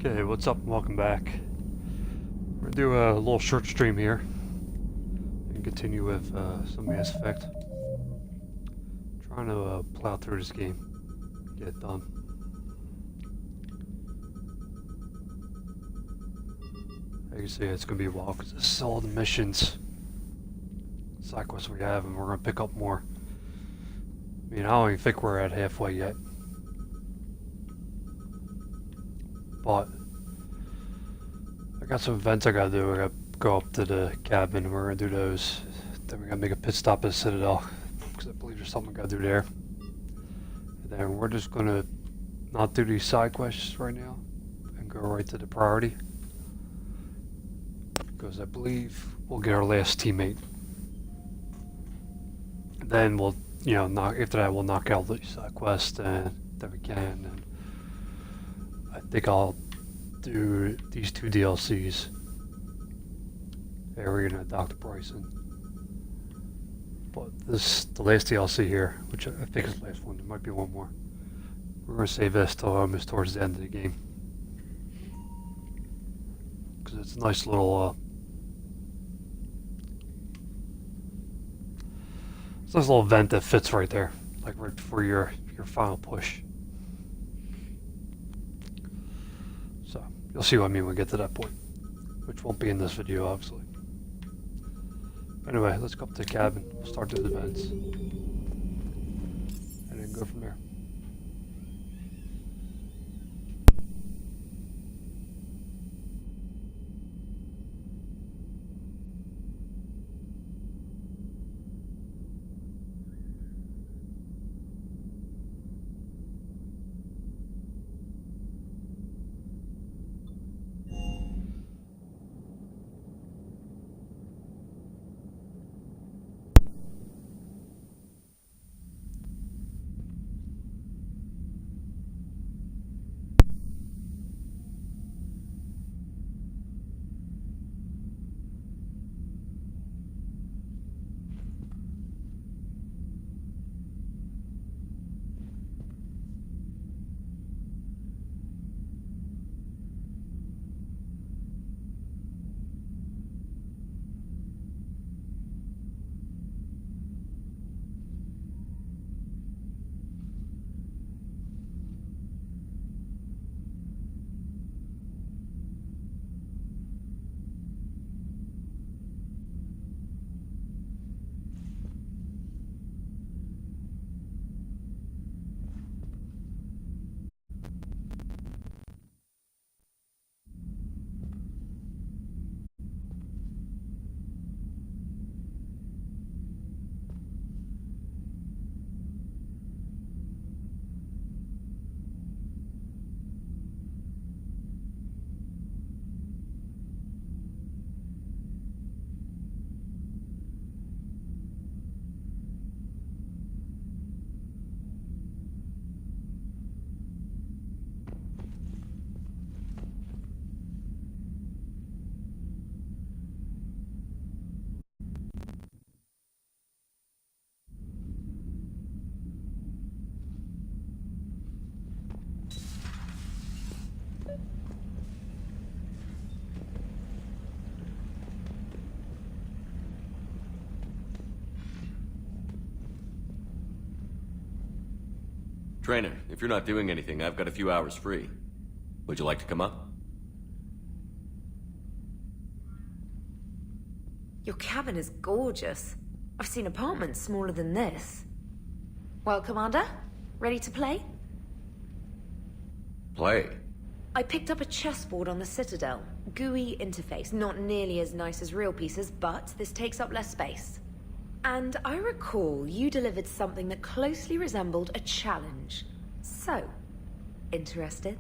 Okay, what's up and welcome back. We're gonna do a little short stream here and continue with some Mass Effect. Trying to plow through this game, get it done. As you can see, it's gonna be a while because this is all the missions, side quests we have, and we're gonna pick up more. I mean, I don't even think we're at halfway yet. But I got some events I gotta do. I gotta go up to the cabin. We're gonna do those. Then we gotta make a pit stop at the Citadel because I believe there's something I gotta do there. And then we're just gonna not do these side quests right now and go right to the priority because I believe we'll get our last teammate. And then we'll, after that we'll knock out these side quests and then we can. And I think I'll do these two DLCs. Arian and Dr. Bryson. But the last DLC here, which I think is the last one, there might be one more. We're going to save this till almost towards the end of the game. Because it's a nice little, event that fits right there. Like right before your final push. You'll see what I mean when we get to that point, which won't be in this video, obviously. Anyway, let's go up to the cabin. We'll start those events, and then go from there. Trainer, if you're not doing anything, I've got a few hours free. Would you like to come up? Your cabin is gorgeous. I've seen apartments smaller than this. Well, Commander, ready to play? Play? I picked up a chessboard on the Citadel. GUI interface, not nearly as nice as real pieces, but this takes up less space. And I recall you delivered something that closely resembled a challenge. So, interested?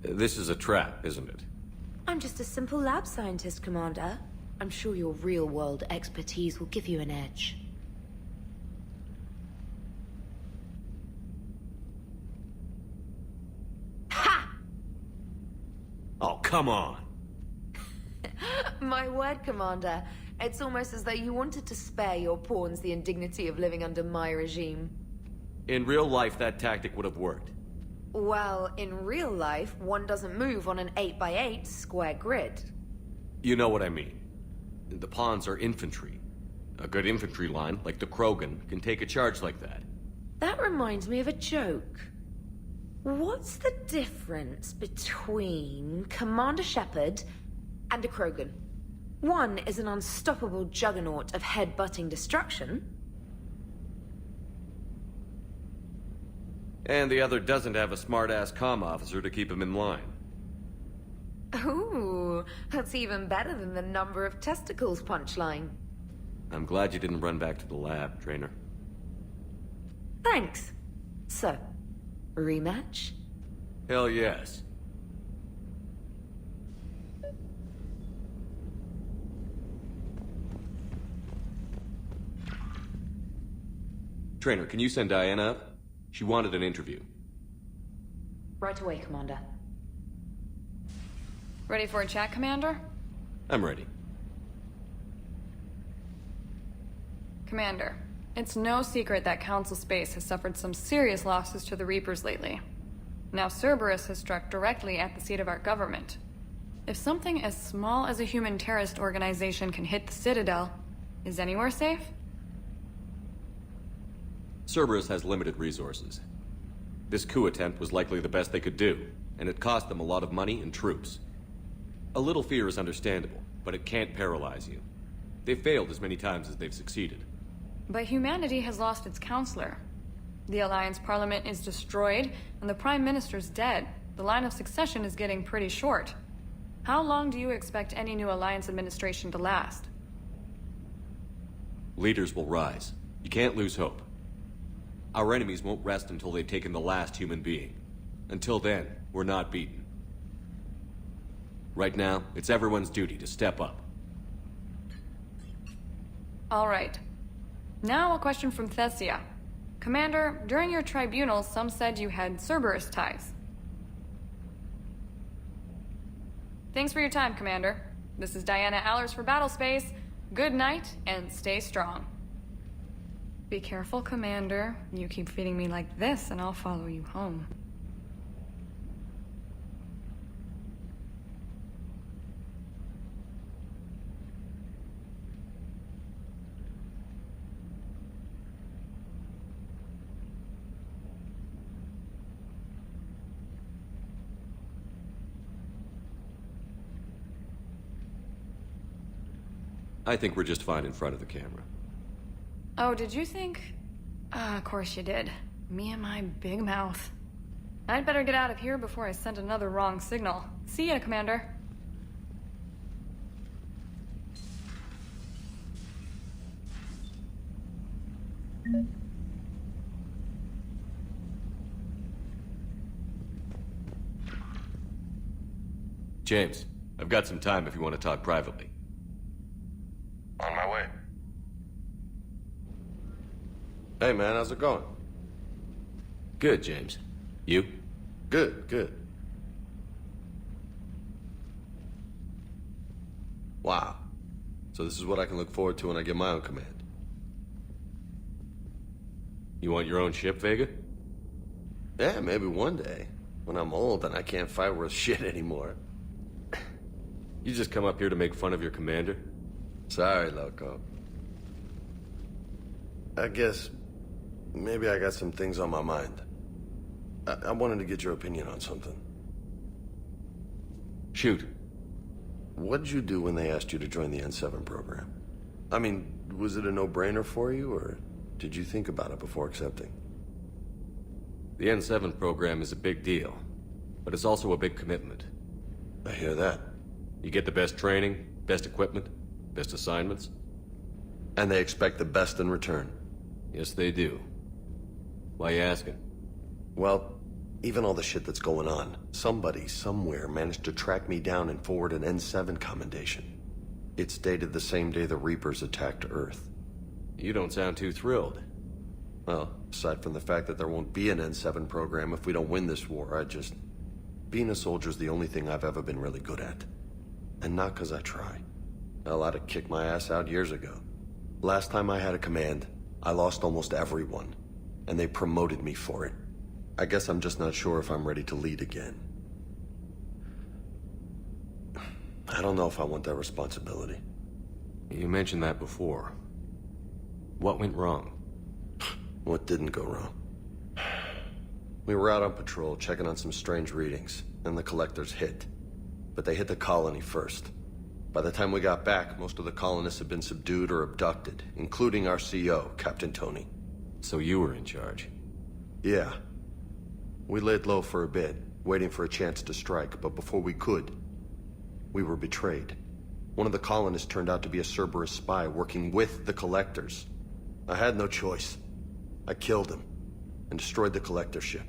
This is a trap, isn't it? I'm just a simple lab scientist, Commander. I'm sure your real-world expertise will give you an edge. Ha! Oh, come on! My word, Commander. It's almost as though you wanted to spare your pawns the indignity of living under my regime. In real life, that tactic would have worked. Well, in real life, one doesn't move on an 8x8 square grid. You know what I mean. The pawns are infantry. A good infantry line, like the Krogan, can take a charge like that. That reminds me of a joke. What's the difference between Commander Shepard and a Krogan? One is an unstoppable juggernaut of head-butting destruction. And the other doesn't have a smart-ass comm officer to keep him in line. Ooh, that's even better than the number of testicles punchline. I'm glad you didn't run back to the lab, Trainer. Thanks. So, rematch? Hell yes. Trainer, can you send Diana up? She wanted an interview. Right away, Commander. Ready for a chat, Commander? I'm ready. Commander, it's no secret that Council Space has suffered some serious losses to the Reapers lately. Now Cerberus has struck directly at the seat of our government. If something as small as a human terrorist organization can hit the Citadel, is anywhere safe? Cerberus has limited resources. This coup attempt was likely the best they could do, and it cost them a lot of money and troops. A little fear is understandable, but it can't paralyze you. They've failed as many times as they've succeeded. But humanity has lost its counselor. The Alliance Parliament is destroyed, and the Prime Minister's dead. The line of succession is getting pretty short. How long do you expect any new Alliance administration to last? Leaders will rise. You can't lose hope. Our enemies won't rest until they've taken the last human being. Until then, we're not beaten. Right now, it's everyone's duty to step up. All right. Now a question from Thessia. Commander, during your tribunal, some said you had Cerberus ties. Thanks for your time, Commander. This is Diana Allers for Battlespace. Good night, and stay strong. Be careful, Commander. You keep feeding me like this, and I'll follow you home. I think we're just fine in front of the camera. Oh, did you think? Of course you did. Me and my big mouth. I'd better get out of here before I send another wrong signal. See ya, Commander. James, I've got some time if you want to talk privately. On my way. Hey man, how's it going? Good, James. You? Good, good. Wow. So this is what I can look forward to when I get my own command. You want your own ship, Vega? Yeah, maybe one day. When I'm old and I can't fight worth shit anymore. You just come up here to make fun of your commander? Sorry, Loco. I guess maybe I got some things on my mind. I wanted to get your opinion on something. Shoot. What'd you do when they asked you to join the N7 program? I mean, was it a no-brainer for you, or did you think about it before accepting? The N7 program is a big deal, but it's also a big commitment. I hear that. You get the best training, best equipment, best assignments. And they expect the best in return. Yes, they do. Why you asking? Well, even all the shit that's going on, somebody somewhere managed to track me down and forward an N7 commendation. It's dated the same day the Reapers attacked Earth. You don't sound too thrilled. Well, aside from the fact that there won't be an N7 program if we don't win this war, being a soldier's the only thing I've ever been really good at. And not because I try. Hell, I'd have kicked my ass out years ago. Last time I had a command, I lost almost everyone. And they promoted me for it. I guess I'm just not sure if I'm ready to lead again. I don't know if I want that responsibility. You mentioned that before. What went wrong? What didn't go wrong? We were out on patrol, checking on some strange readings, and the collectors hit. But they hit the colony first. By the time we got back, most of the colonists had been subdued or abducted, including our CO, Captain Tony. So you were in charge. Yeah. We laid low for a bit, waiting for a chance to strike, but before we could, we were betrayed. One of the colonists turned out to be a Cerberus spy working with the collectors. I had no choice. I killed him and destroyed the collector ship.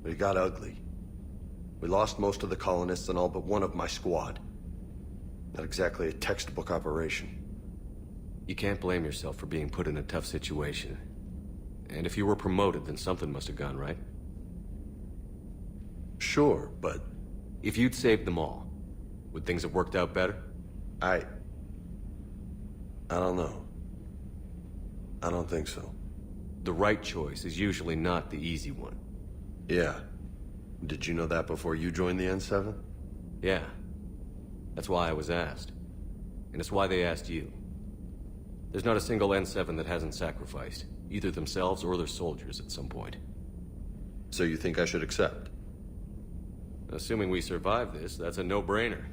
But it got ugly. We lost most of the colonists and all but one of my squad. Not exactly a textbook operation. You can't blame yourself for being put in a tough situation. And if you were promoted, then something must have gone right. Sure, but If you'd saved them all, would things have worked out better? I don't know. I don't think so. The right choice is usually not the easy one. Yeah. Did you know that before you joined the N7? Yeah. That's why I was asked. And it's why they asked you. There's not a single N7 that hasn't sacrificed, either themselves or their soldiers at some point. So you think I should accept? Assuming we survive this, that's a no-brainer.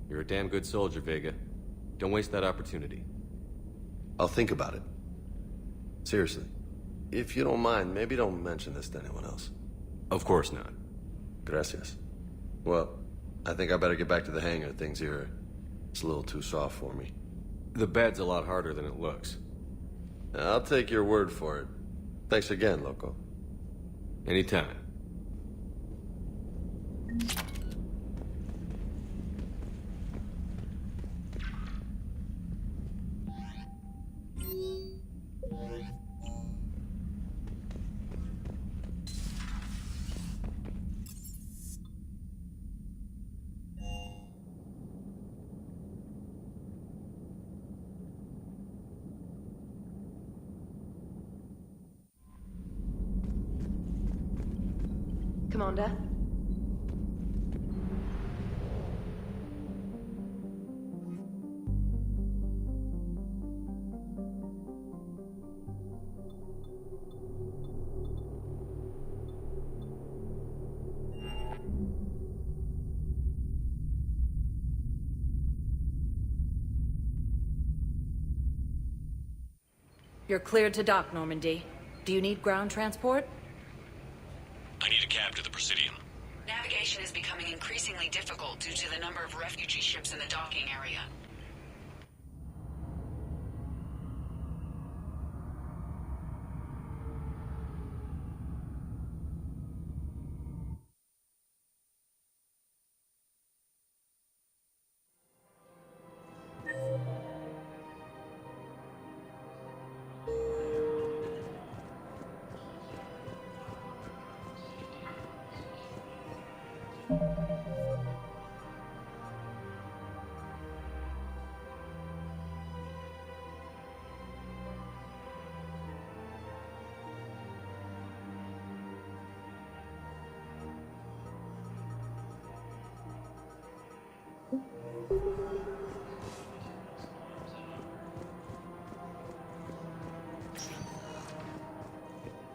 You're a damn good soldier, Vega. Don't waste that opportunity. I'll think about it. Seriously. If you don't mind, maybe don't mention this to anyone else. Of course not. Gracias. Well, I think I better get back to the hangar. Things here, it's a little too soft for me. The bed's a lot harder than it looks. I'll take your word for it. Thanks again, Loco. Anytime. Commander? You're cleared to dock, Normandy. Do you need ground transport? I need a cab to the Presidium. Navigation is becoming increasingly difficult due to the number of refugee ships in the docking area.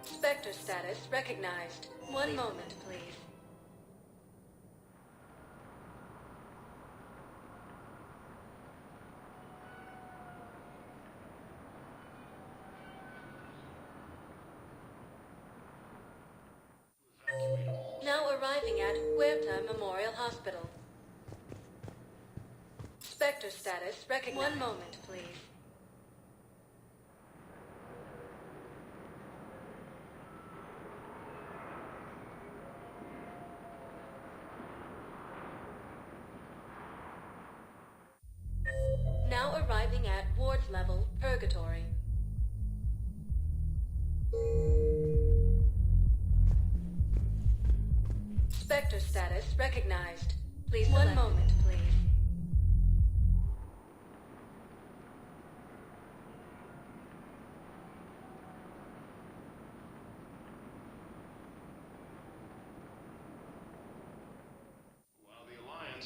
Spectre status recognized. One moment, please. Now arriving at Huerta Memorial Hospital. Spectre status recognized. One moment, please. Now arriving at ward level Purgatory. Spectre status recognized. Please select. One moment, please.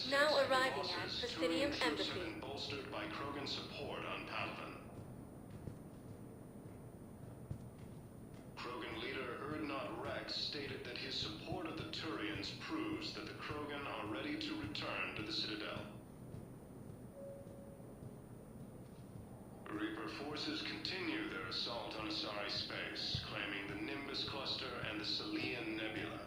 Now arriving at Presidium Embassy. Have been bolstered by Krogan support on Palvin. Krogan leader Erdnot Rex stated that his support of the Turians proves that the Krogan are ready to return to the Citadel. Reaper forces continue their assault on Asari space, claiming the Nimbus cluster and the Salian Nebula.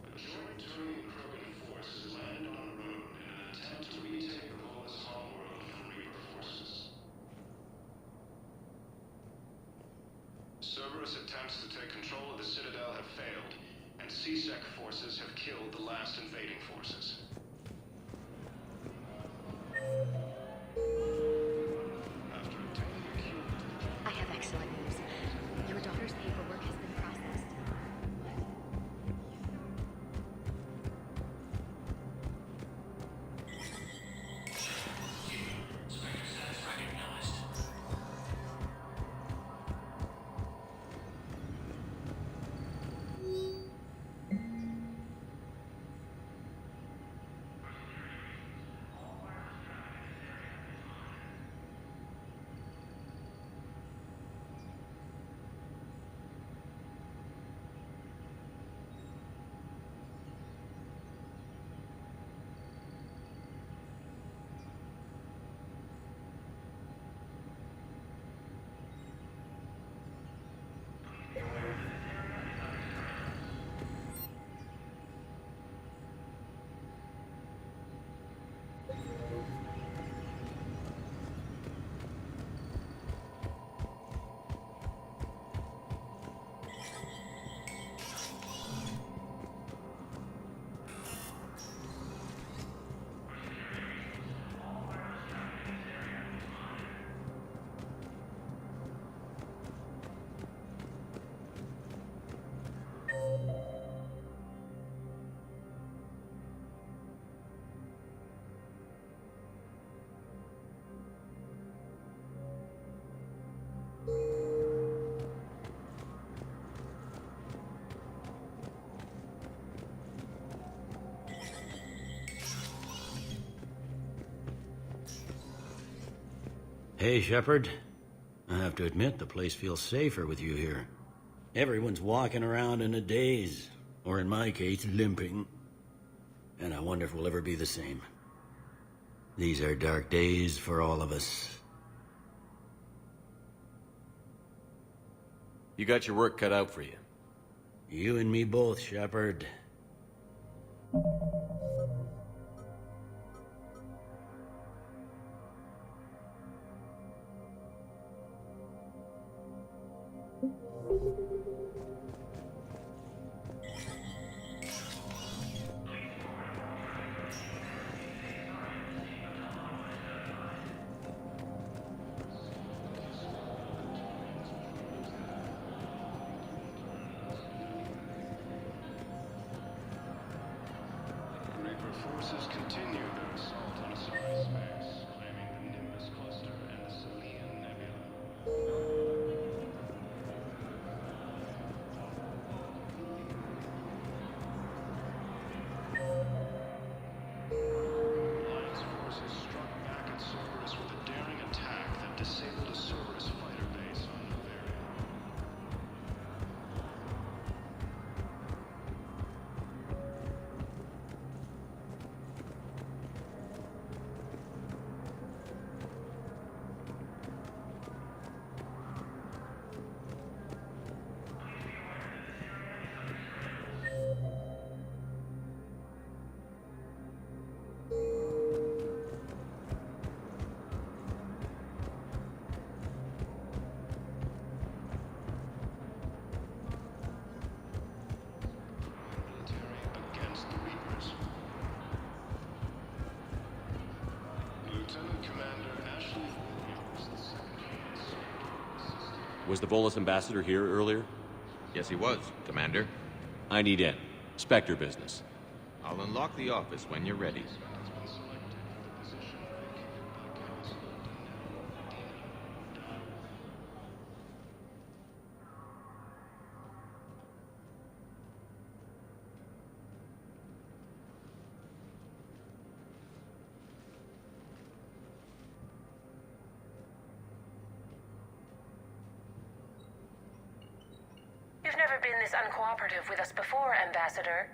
A joint Turian Krogan forces landed on Rune in an attempt to retake the Volus homeworld from Reaper forces. Cerberus attempts to take control of the Citadel have failed, and CSEC forces have killed the last invading forces. After obtaining a cure I have excellent news. Your daughter's paperwork has been processed. Hey, Shepard. I have to admit, the place feels safer with you here. Everyone's walking around in a daze, or in my case, limping. And I wonder if we'll ever be the same. These are dark days for all of us. You got your work cut out for you. You and me both, Shepard. Reaper forces continue their assault on Asari space, claiming the Nimbus cluster and the Salian Nebula. Alliance forces struck back at Cerberus with a daring attack that disabled a Cerberus fighter base on Noveria. Military against the Reapers. Lieutenant Commander Ashley Williams, the second human soldier, Was the Volus ambassador here earlier? Yes, he was, Commander. I need in. Spectre business. I'll unlock the office when you're ready. has been selected for the position vacated by Councilor Danilo Medina. never been this uncooperative with us before, Ambassador.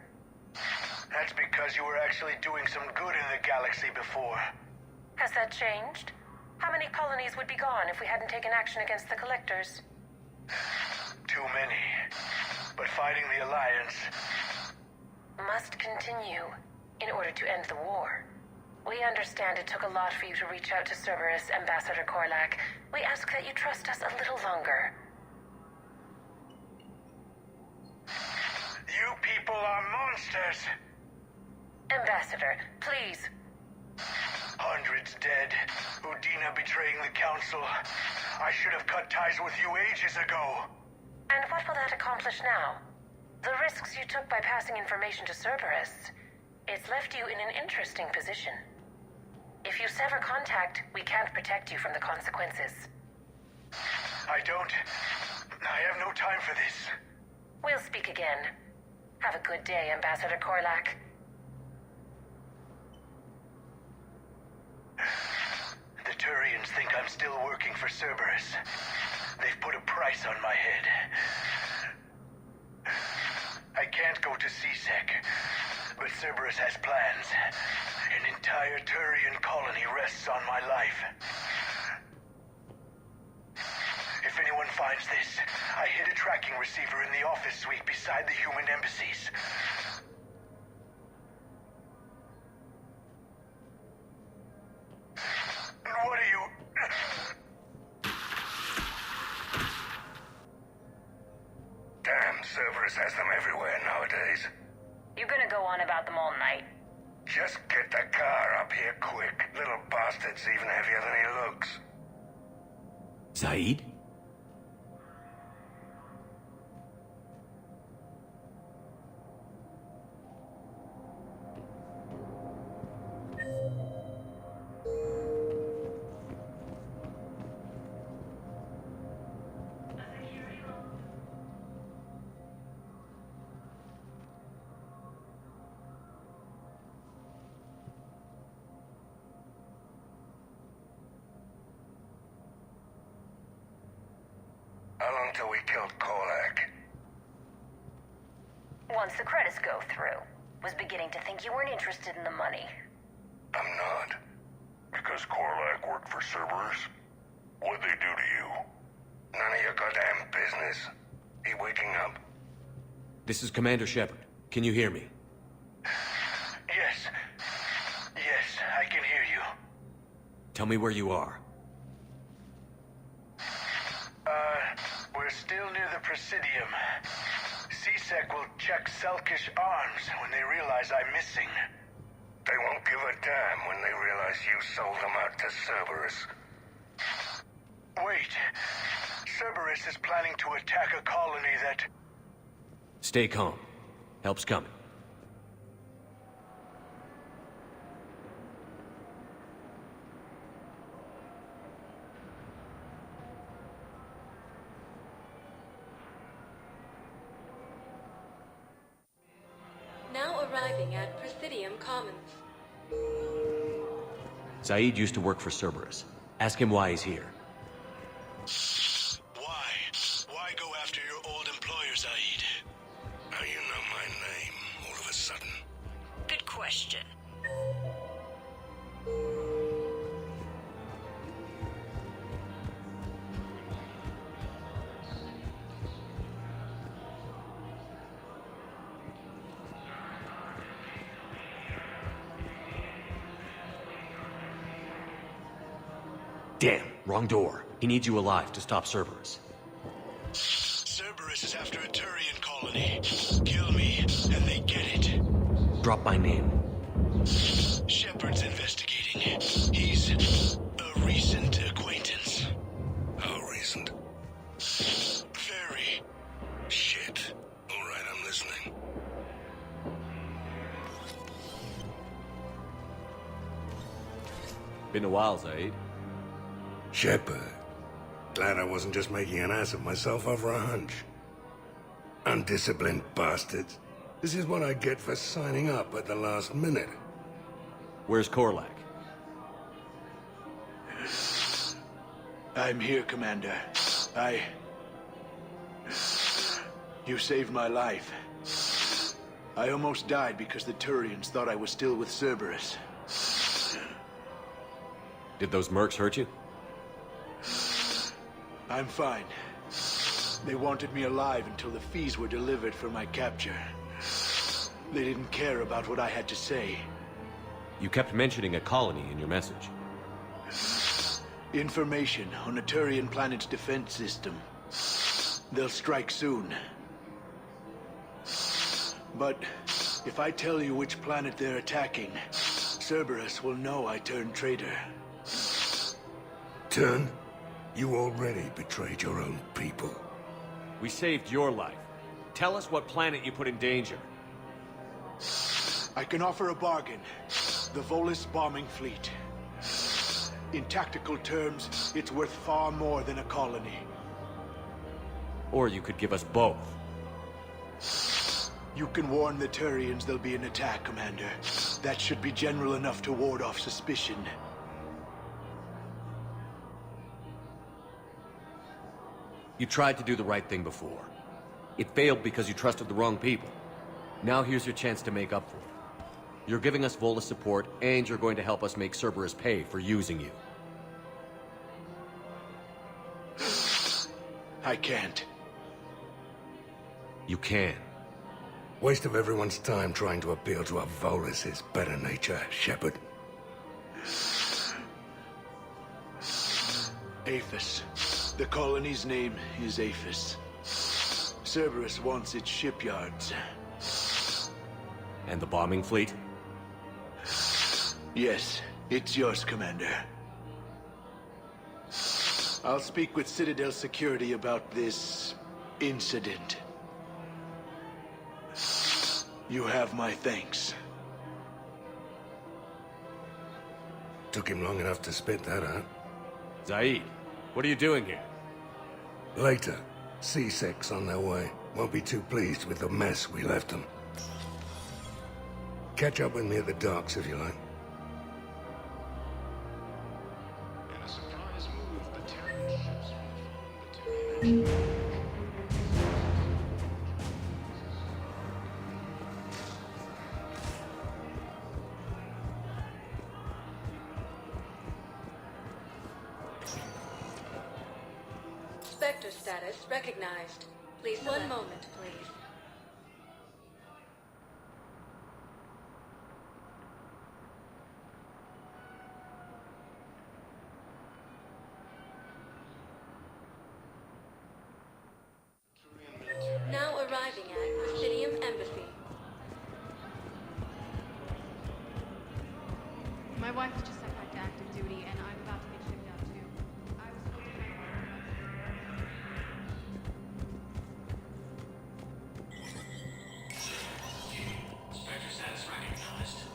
That's because you were actually doing some good in the galaxy before. Has that changed? How many colonies would be gone if we hadn't taken action against the Collectors? Too many. But fighting the Alliance... must continue in order to end the war. We understand it took a lot for you to reach out to Cerberus, Ambassador Korlak. We ask that you trust us a little longer. You people are monsters! Ambassador, please. Hundreds dead. Udina betraying the Council. I should have cut ties with you ages ago. And what will that accomplish now? The risks you took by passing information to Cerberus, it's left you in an interesting position. If you sever contact, we can't protect you from the consequences. I have no time for this. We'll speak again. Have a good day, Ambassador Korlak. The Turians think I'm still working for Cerberus. They've put a price on my head. I can't go to CSEC, but Cerberus has plans. An entire Turian colony rests on my life. If anyone finds this, I hid a tracking receiver in the office suite beside the human embassies. What are you... Damn, Cerberus has them everywhere nowadays. You gonna go on about them all night? Just get the car up here quick. Little bastard's even heavier than he looks. Zaid? How long till we killed Korlak? Once the credits go through. Was beginning to think you weren't interested in the money. I'm not. Because Korlak worked for Cerberus? What'd they do to you? None of your goddamn business. He waking up? This is Commander Shepard. Can you hear me? Yes. Yes, I can hear you. Tell me where you are. We're still near the Presidium. CSEC will check Selkish arms when they realize I'm missing. They won't give a damn when they realize you sold them out to Cerberus. Wait. Cerberus is planning to attack a colony that... Stay calm. Help's coming. Now arriving at Presidium Commons. Zaid used to work for Cerberus. Ask him why he's here. Why? Why go after your old employer, Zaid? How you know my name all of a sudden? Good question. Damn, wrong door. He needs you alive to stop Cerberus. Cerberus is after a Turian colony. Kill me, and they get it. Drop my name. Shepard's investigating. He's a recent acquaintance. How recent? Very. Shit. All right, I'm listening. Been a while, Zaid. Shepard. Glad I wasn't just making an ass of myself over a hunch. Undisciplined bastards. This is what I get for signing up at the last minute. Where's Korlak? I'm here, Commander. You saved my life. I almost died because the Turians thought I was still with Cerberus. Did those mercs hurt you? I'm fine. They wanted me alive until the fees were delivered for my capture. They didn't care about what I had to say. You kept mentioning a colony in your message. Information on a Turian planet's defense system. They'll strike soon. But if I tell you which planet they're attacking, Cerberus will know I turned traitor. Turned? You already betrayed your own people. We saved your life. Tell us what planet you put in danger. I can offer a bargain. The Volus bombing fleet. In tactical terms, it's worth far more than a colony. Or you could give us both. You can warn the Turians there'll be an attack, Commander. That should be general enough to ward off suspicion. You tried to do the right thing before. It failed because you trusted the wrong people. Now here's your chance to make up for it. You're giving us Volus support, and you're going to help us make Cerberus pay for using you. I can't. You can. Waste of everyone's time trying to appeal to a Volus' better nature, Shepard. Aphis. The colony's name is Aphis. Cerberus wants its shipyards. And the bombing fleet? Yes, it's yours, Commander. I'll speak with Citadel Security about this incident. You have my thanks. Took him long enough to spit that out. Zaid, what are you doing here? Later. C6 on their way. Won't be too pleased with the mess we left them. Catch up with me at the docks if you like. In a surprise move, the Terran ships reformed the Terran. Spectre status recognized. Please, one moment, please. Now arriving at Presidium Embassy. My wife just sent back to active duty, and I'm about to get shipped out too. I was told to Spectre status recognized.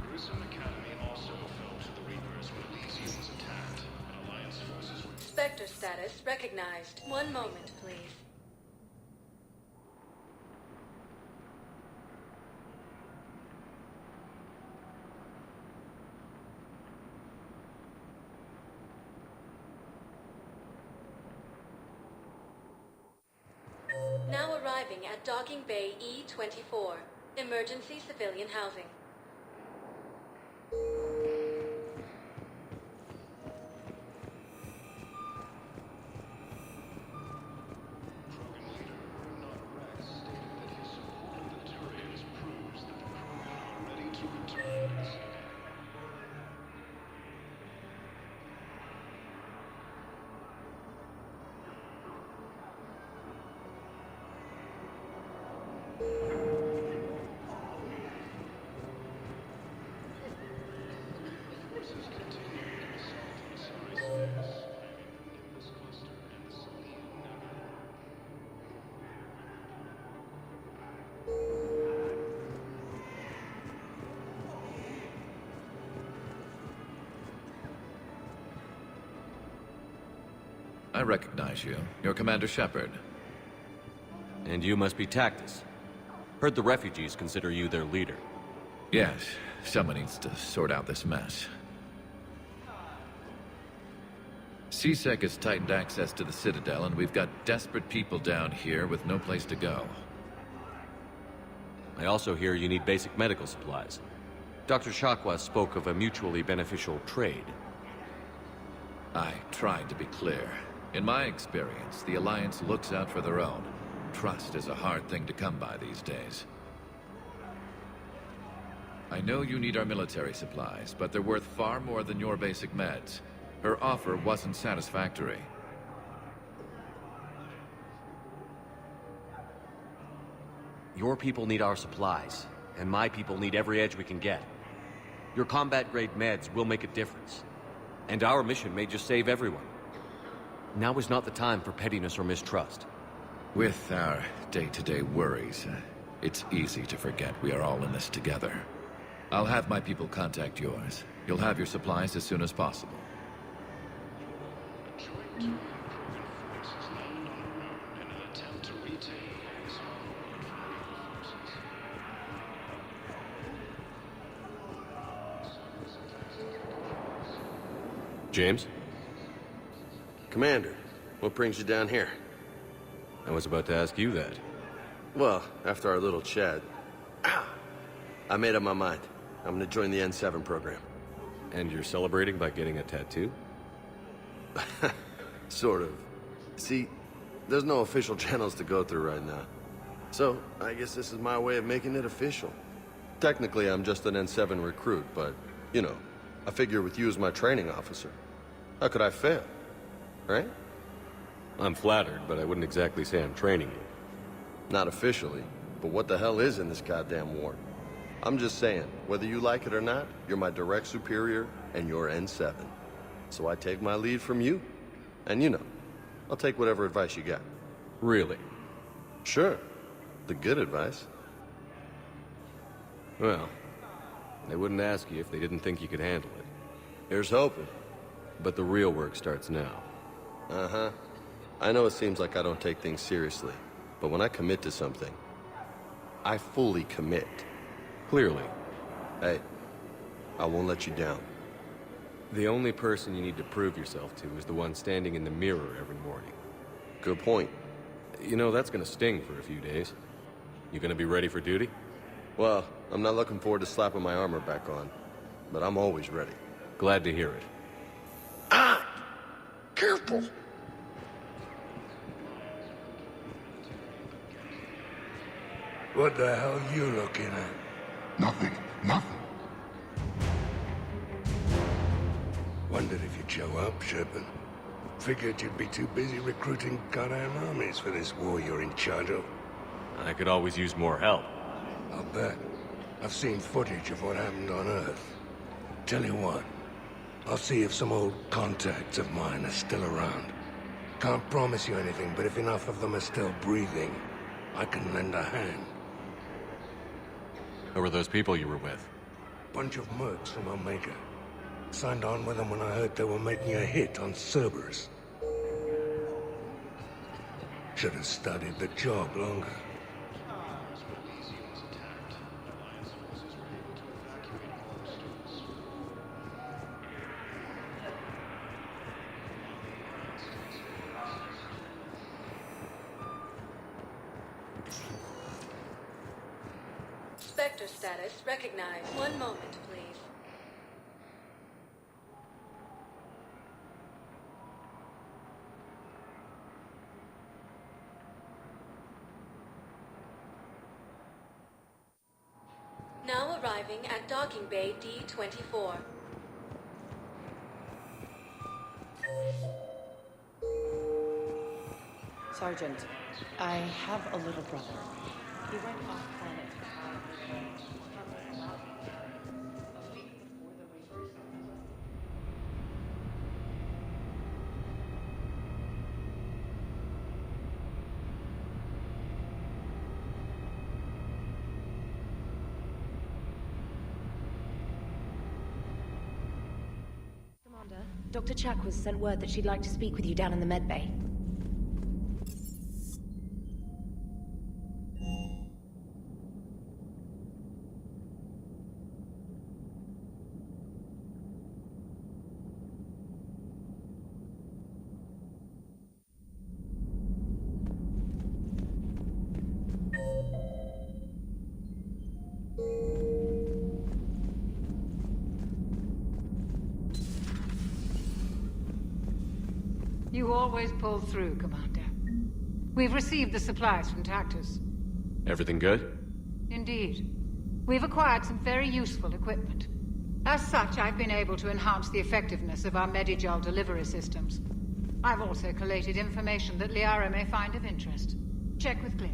Grissom Academy also fell to the Reapers when Elysium was attacked, and Alliance forces were... Spectre status recognized. One moment, please. Now arriving at Docking Bay E-24. Emergency civilian housing. Krogan leader Bernard Rex stated that his support of the Turians proves that the Krogan are ready to return. I recognize you. You're Commander Shepard. And you must be Tactus. Heard the refugees consider you their leader. Yes, someone needs to sort out this mess. CSEC has tightened access to the Citadel, and we've got desperate people down here with no place to go. I also hear you need basic medical supplies. Dr. Shakwa spoke of a mutually beneficial trade. I tried to be clear. In my experience, the Alliance looks out for their own. Trust is a hard thing to come by these days. I know you need our military supplies, but they're worth far more than your basic meds. Her offer wasn't satisfactory. Your people need our supplies, and my people need every edge we can get. Your combat-grade meds will make a difference. And our mission may just save everyone. Now is not the time for pettiness or mistrust. With our day-to-day worries, it's easy to forget we are all in this together. I'll have my people contact yours. You'll have your supplies as soon as possible. James? Commander, what brings you down here? I was about to ask you that. Well, after our little chat, I made up my mind. I'm gonna join the N7 program. And you're celebrating by getting a tattoo? Sort of. See, there's no official channels to go through right now. So, I guess this is my way of making it official. Technically, I'm just an N7 recruit, but, you know, I figure with you as my training officer, how could I fail? Right? I'm flattered, but I wouldn't exactly say I'm training you. Not officially, but what the hell is in this goddamn war? I'm just saying, whether you like it or not, you're my direct superior, and you're N7. So I take my lead from you. And you know, I'll take whatever advice you got. Really? Sure. The good advice. Well, they wouldn't ask you if they didn't think you could handle it. Here's hoping. But the real work starts now. Uh-huh. I know it seems like I don't take things seriously, but when I commit to something, I fully commit. Clearly. Hey, I won't let you down. The only person you need to prove yourself to is the one standing in the mirror every morning. Good point. You know, that's gonna sting for a few days. You gonna be ready for duty? Well, I'm not looking forward to slapping my armor back on, but I'm always ready. Glad to hear it. Ah! Careful! What the hell you looking at? Nothing. Nothing. Wondered if you'd show up, Shepard. Figured you'd be too busy recruiting goddamn armies for this war you're in charge of. I could always use more help. I'll bet. I've seen footage of what happened on Earth. Tell you what, I'll see if some old contacts of mine are still around. Can't promise you anything, but if enough of them are still breathing, I can lend a hand. Who were those people you were with? Bunch of mercs from Omega. Signed on with them when I heard they were making a hit on Cerberus. Should have studied the job longer. Spectre status recognized. One moment, please. Now arriving at docking bay D-24. Sergeant, I have a little brother. He went off planet. Commander, Dr. Chakwas sent word that she'd like to speak with you down in the med bay. You always pull through, Commander. We've received the supplies from Tactus. Everything good? Indeed. We've acquired some very useful equipment. As such, I've been able to enhance the effectiveness of our Medigel delivery systems. I've also collated information that Liara may find of interest. Check with Cliff.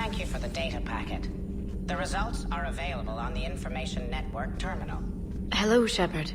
Thank you for the data packet. The results are available on the Information Network terminal. Hello, Shepard.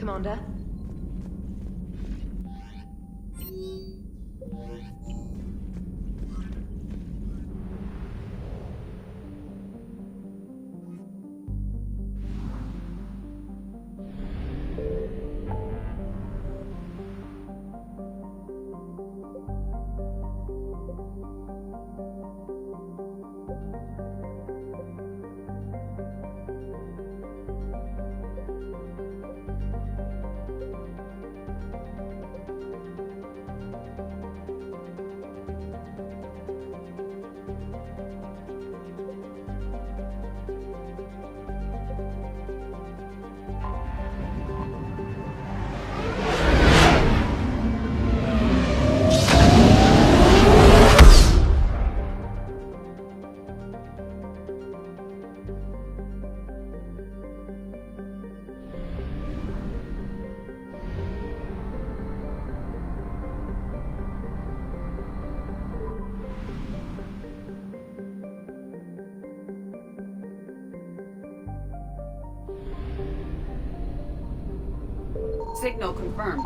Commander. Signal confirmed.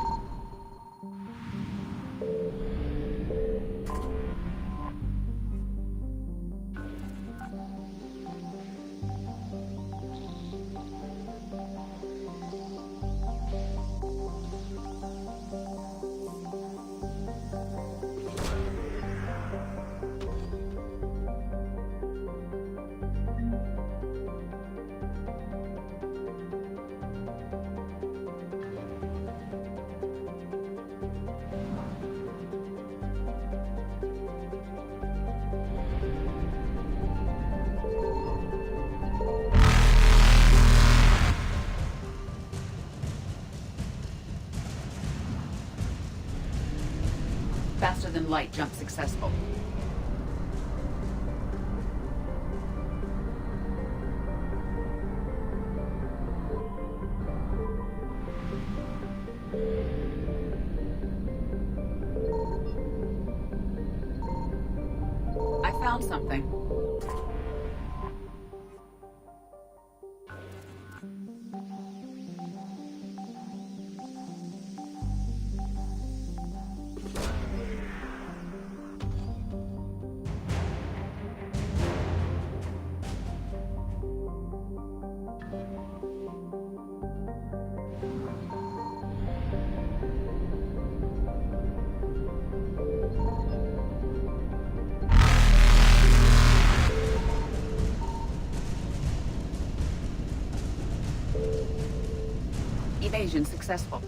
Faster than light jump successful. I found something. Evasion successful.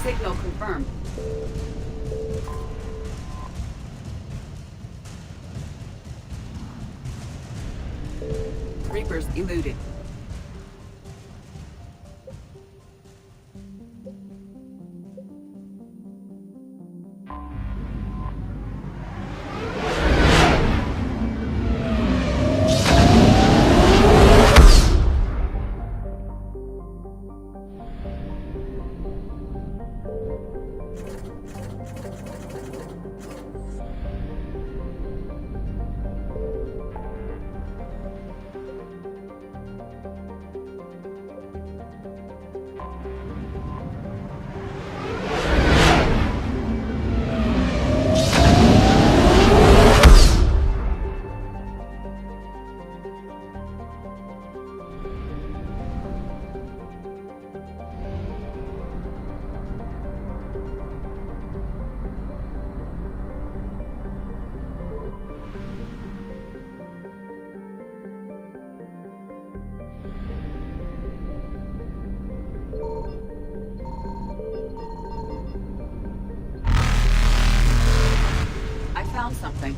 Signal confirmed. Reapers eluded. Found something.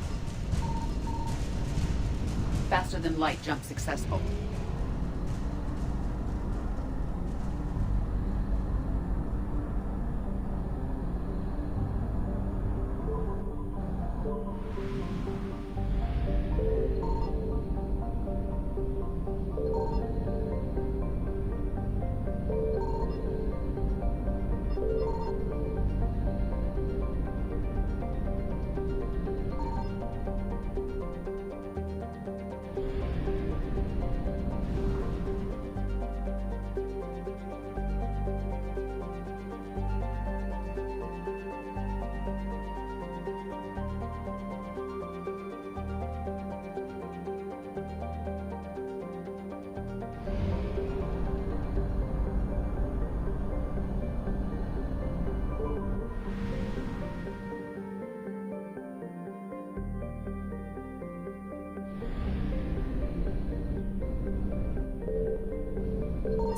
Faster than light jump successful.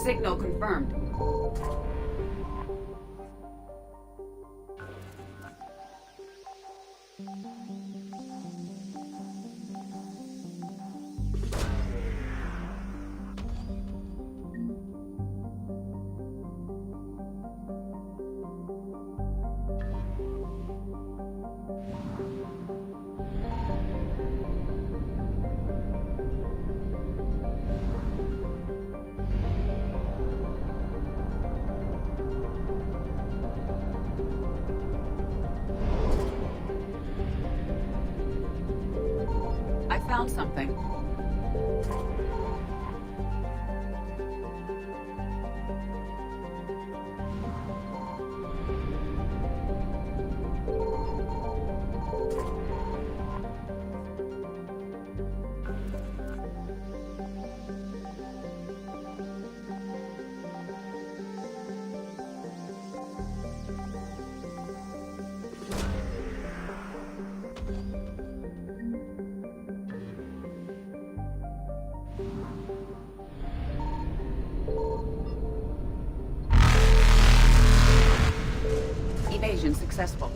Signal confirmed. I found something. Evasion successful.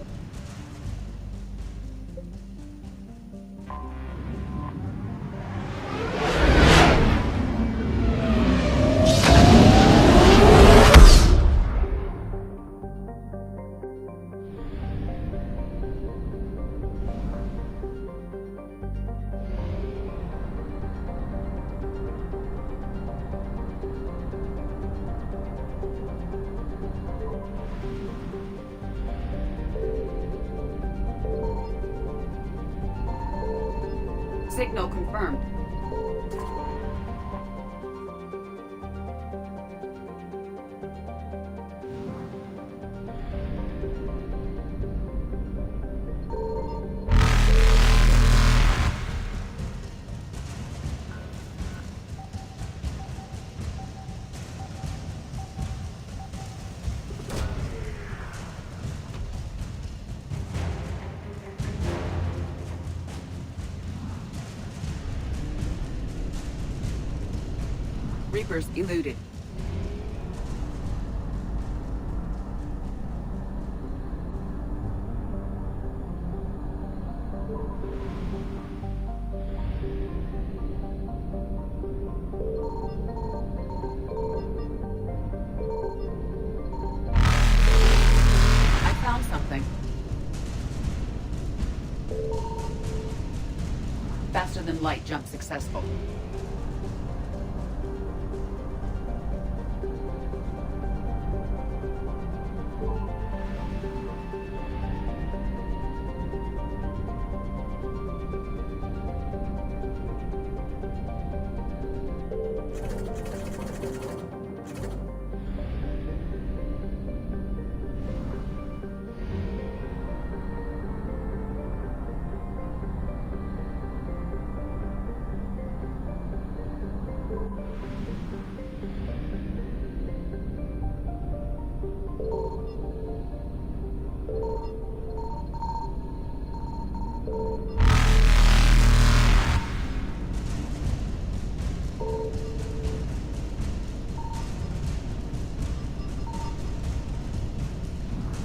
Signal confirmed. Reapers eluded. I found something. Faster than light jump successful.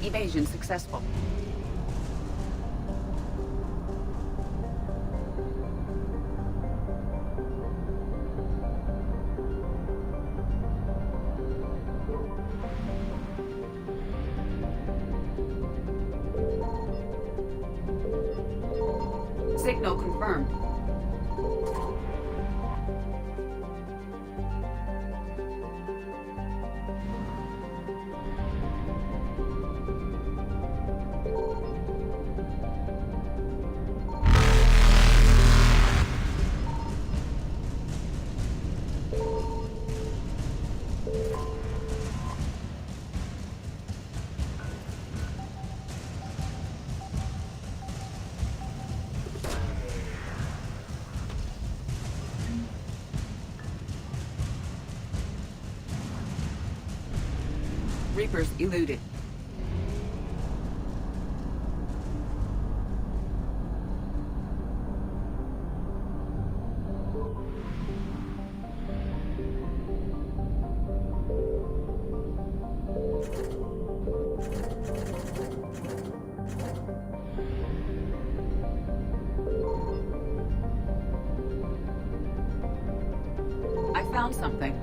Evasion successful. Signal confirmed. Reapers eluded. I found something.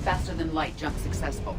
Faster than light jump successful.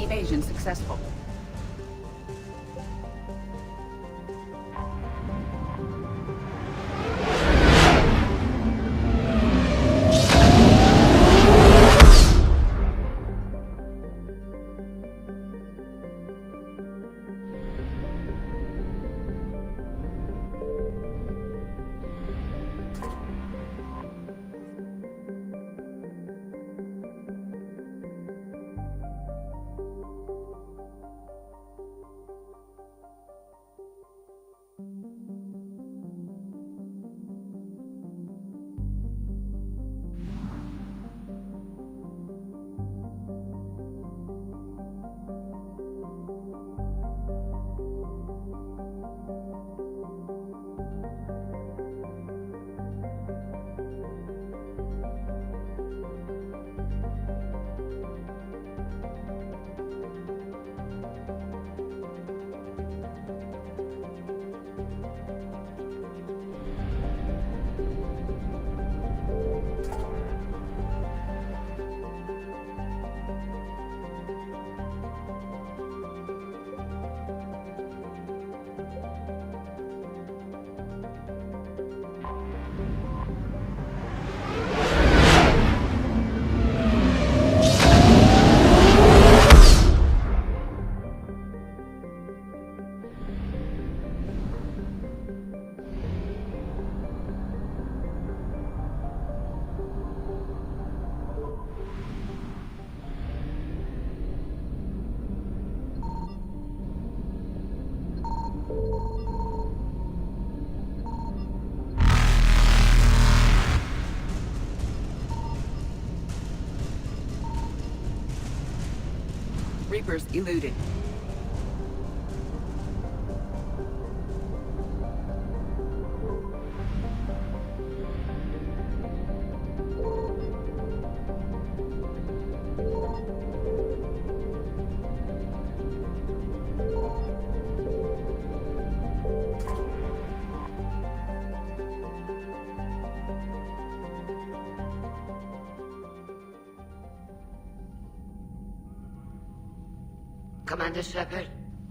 Evasion successful. Reapers eluded. Commander Shepard,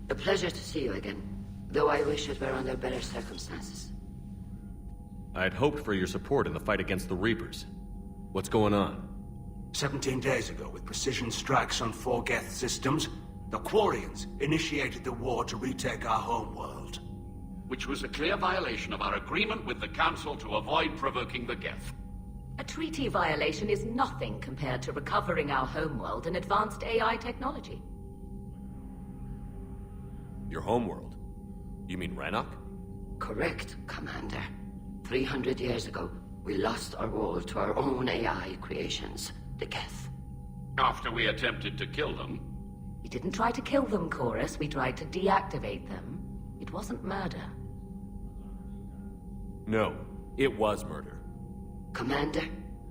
a pleasure to see you again, though I wish it were under better circumstances. I'd hoped for your support in the fight against the Reapers. What's going on? 17 days ago, with precision strikes on 4 Geth systems, the Quarians initiated the war to retake our homeworld. Which was a clear violation of our agreement with the Council to avoid provoking the Geth. A treaty violation is nothing compared to recovering our homeworld and advanced AI technology. Your homeworld? You mean Rannoch? Correct, Commander. 300 years ago, we lost our world to our own AI creations, the Geth. After we attempted to kill them? We didn't try to kill them, Chorus. We tried to deactivate them. It wasn't murder. No, it was murder. Commander,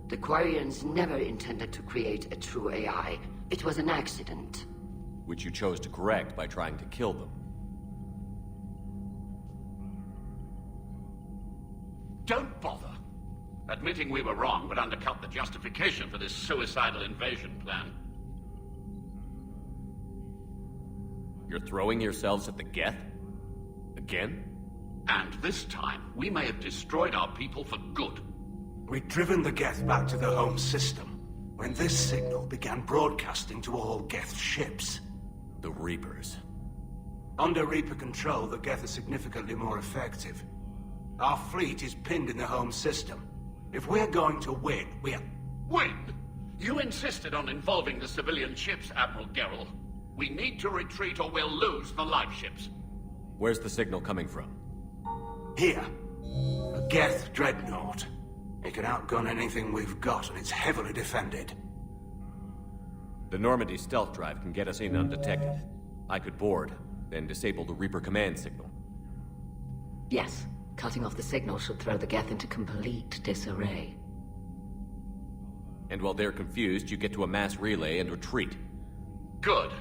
the Quarians never intended to create a true AI. It was an accident. Which you chose to correct by trying to kill them. Don't bother. Admitting we were wrong would undercut the justification for this suicidal invasion plan. You're throwing yourselves at the Geth? Again? And this time, we may have destroyed our people for good. We'd driven the Geth back to the home system, when this signal began broadcasting to all Geth ships. The Reapers. Under Reaper control, the Geth are significantly more effective. Our fleet is pinned in the home system. If we're going to win, we're... Win? You insisted on involving the civilian ships, Admiral Gerrel. We need to retreat or we'll lose the live ships. Where's the signal coming from? Here. A Geth dreadnought. It can outgun anything we've got, and it's heavily defended. The Normandy stealth drive can get us in undetected. I could board, then disable the Reaper command signal. Yes. Cutting off the signal should throw the Geth into complete disarray. And while they're confused, you get to a mass relay and retreat. Good.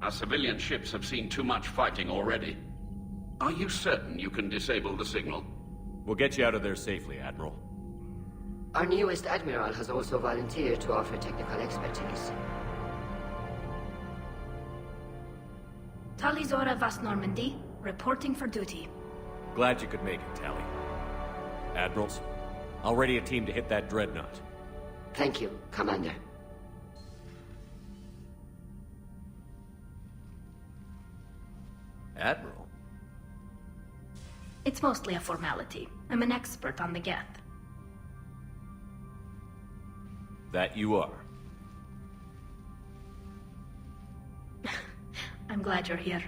Our civilian ships have seen too much fighting already. Are you certain you can disable the signal? We'll get you out of there safely, Admiral. Our newest Admiral has also volunteered to offer technical expertise. Talizora Vas Normandy, reporting for duty. Glad you could make it, Tally. Admirals, I'll ready a team to hit that dreadnought. Thank you, Commander. Admiral? It's mostly a formality. I'm an expert on the Geth. That you are. I'm glad you're here.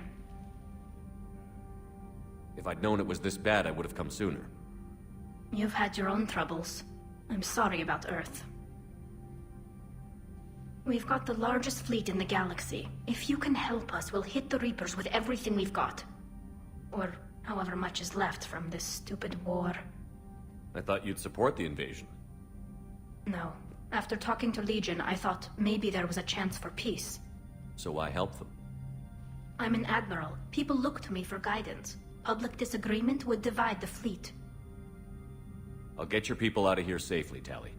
If I'd known it was this bad, I would have come sooner. You've had your own troubles. I'm sorry about Earth. We've got the largest fleet in the galaxy. If you can help us, we'll hit the Reapers with everything we've got. Or however much is left from this stupid war. I thought you'd support the invasion. No. After talking to Legion, I thought maybe there was a chance for peace. So why help them? I'm an admiral. People look to me for guidance. Public disagreement would divide the fleet. I'll get your people out of here safely, Tally.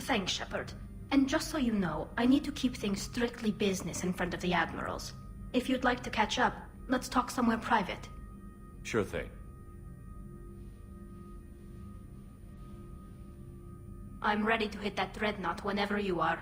Thanks, Shepard. And just so you know, I need to keep things strictly business in front of the admirals. If you'd like to catch up, let's talk somewhere private. Sure thing. I'm ready to hit that dreadnought whenever you are.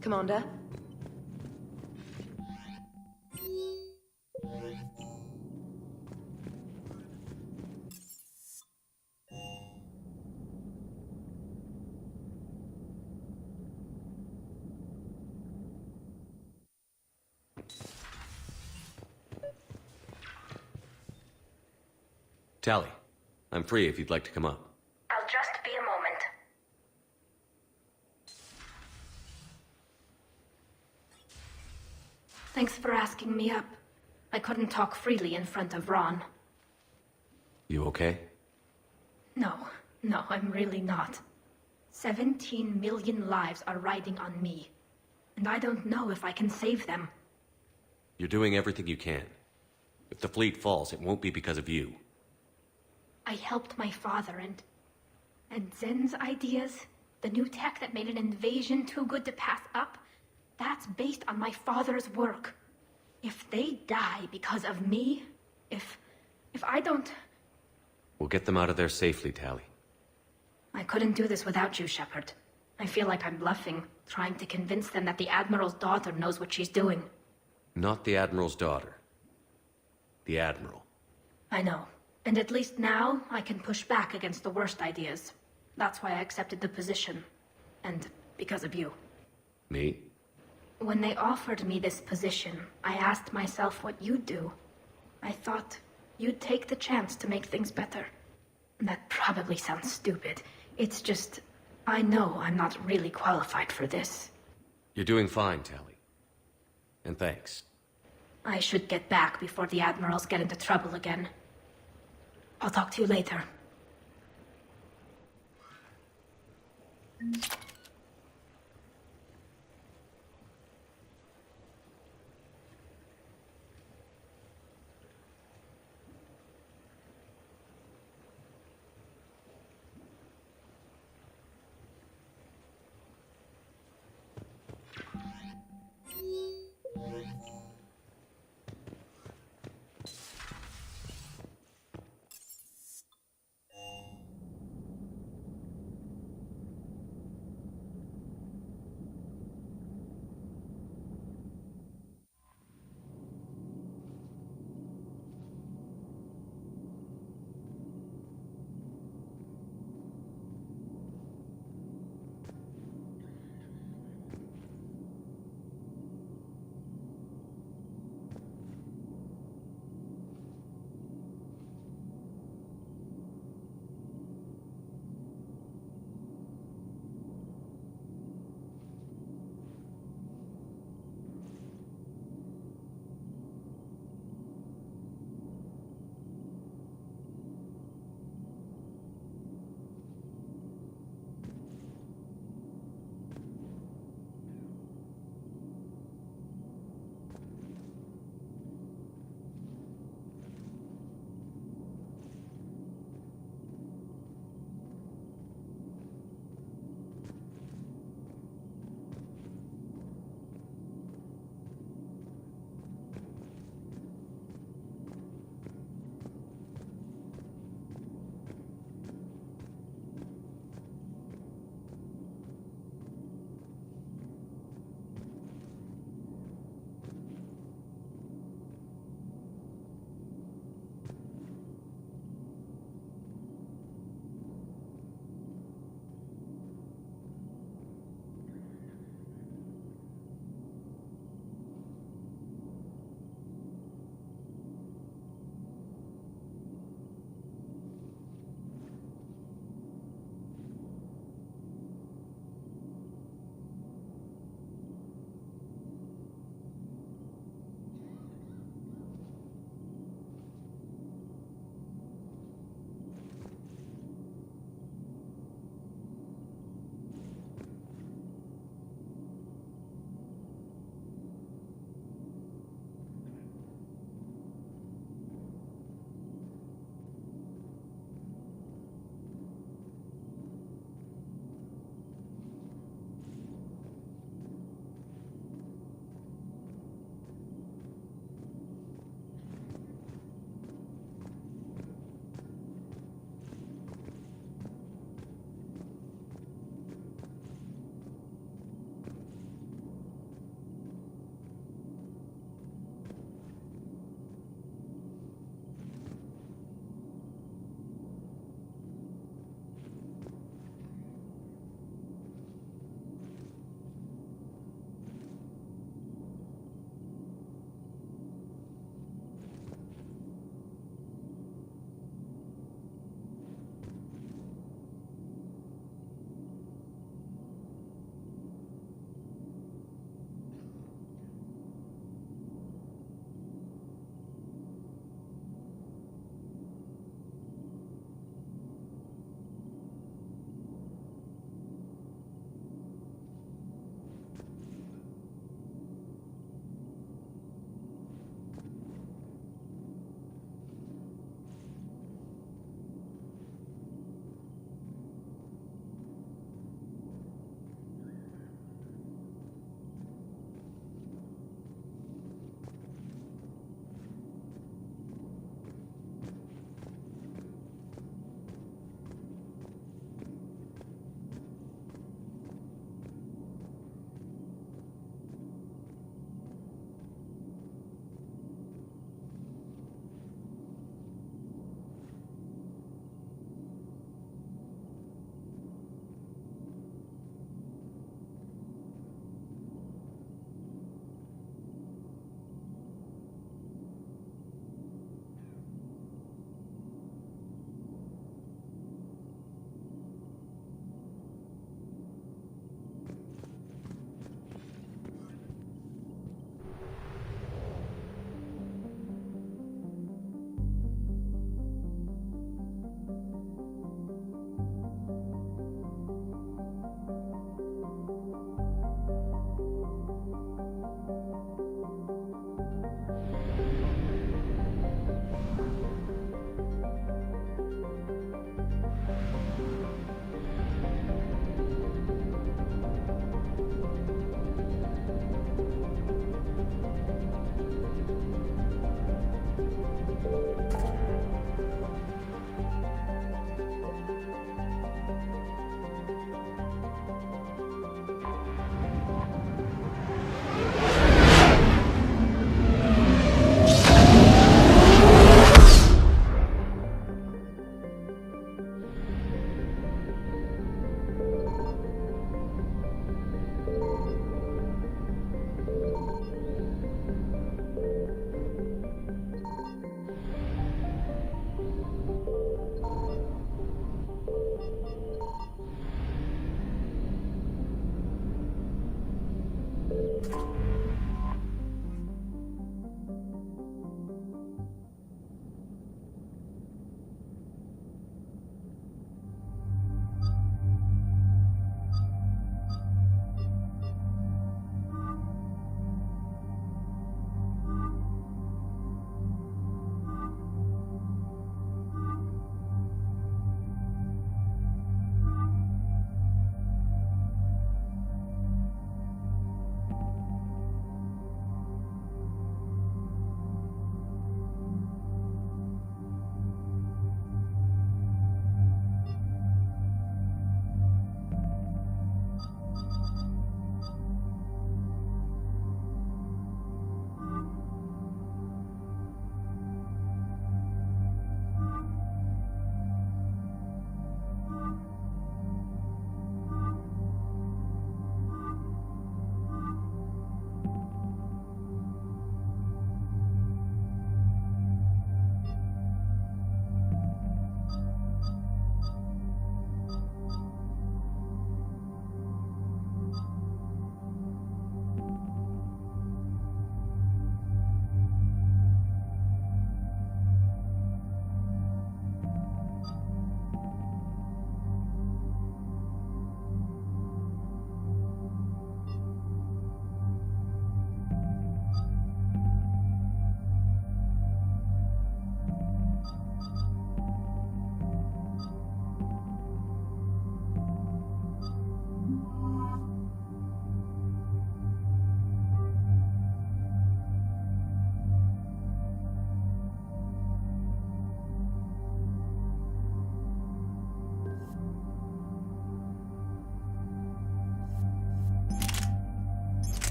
Commander? Tally, I'm free if you'd like to come up. I'll just be a moment. Thanks for asking me up. I couldn't talk freely in front of Ron. You okay? No, I'm really not. 17 million lives are riding on me. And I don't know if I can save them. You're doing everything you can. If the fleet falls, it won't be because of you. I helped my father and Zen's ideas, the new tech that made an invasion too good to pass up, that's based on my father's work. If they die because of me, if I don't... We'll get them out of there safely, Tally. I couldn't do this without you, Shepard. I feel like I'm bluffing, trying to convince them that the Admiral's daughter knows what she's doing. Not the Admiral's daughter. The Admiral. I know. And at least now, I can push back against the worst ideas. That's why I accepted the position. And because of you. Me? When they offered me this position, I asked myself what you'd do. I thought you'd take the chance to make things better. That probably sounds stupid. It's just, I know I'm not really qualified for this. You're doing fine, Tally. And thanks. I should get back before the Admirals get into trouble again. I'll talk to you later.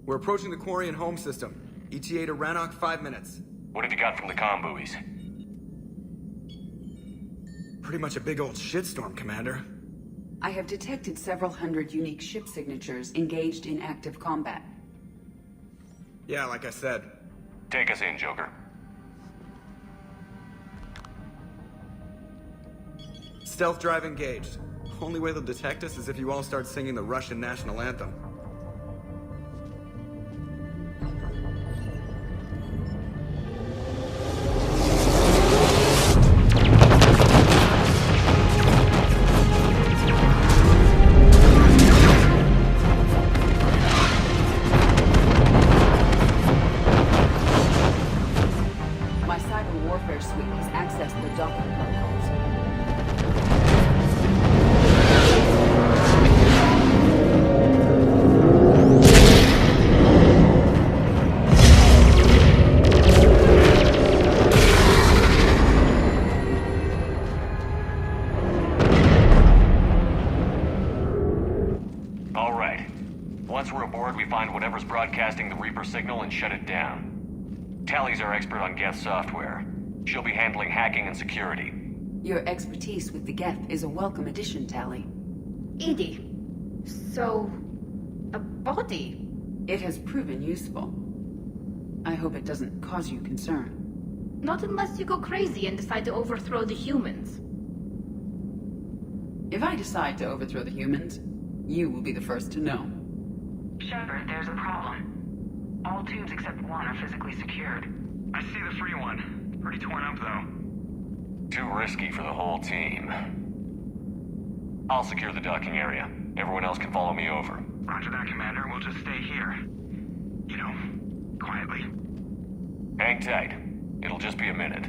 We're approaching the Quarian home system. ETA to Rannoch, 5 minutes. What have you got from the comm buoys? Pretty much a big old shitstorm, Commander. I have detected several hundred unique ship signatures engaged in active combat. Yeah, like I said. Take us in, Joker. Stealth drive engaged. Only way they'll detect us is if you all start singing the Russian national anthem. My cyber warfare suite has accessed the docking protocols. All right. Once we're aboard, we find whatever's broadcasting the Reaper signal and shut it down. Tally's our expert on Geth software. She'll be handling hacking and security. Your expertise with the Geth is a welcome addition, Tally. Edie, so... a body? It has proven useful. I hope it doesn't cause you concern. Not unless you go crazy and decide to overthrow the humans. If I decide to overthrow the humans, you will be the first to know. Shepard, there's a problem. All tubes except one are physically secured. I see the free one. Pretty torn up, though. Too risky for the whole team. I'll secure the docking area. Everyone else can follow me over. Roger that, Commander. We'll just stay here. You know, quietly. Hang tight. It'll just be a minute.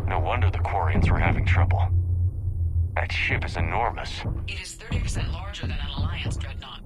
No wonder the Quarians were having trouble. That ship is enormous. It is 30% larger than an Alliance dreadnought.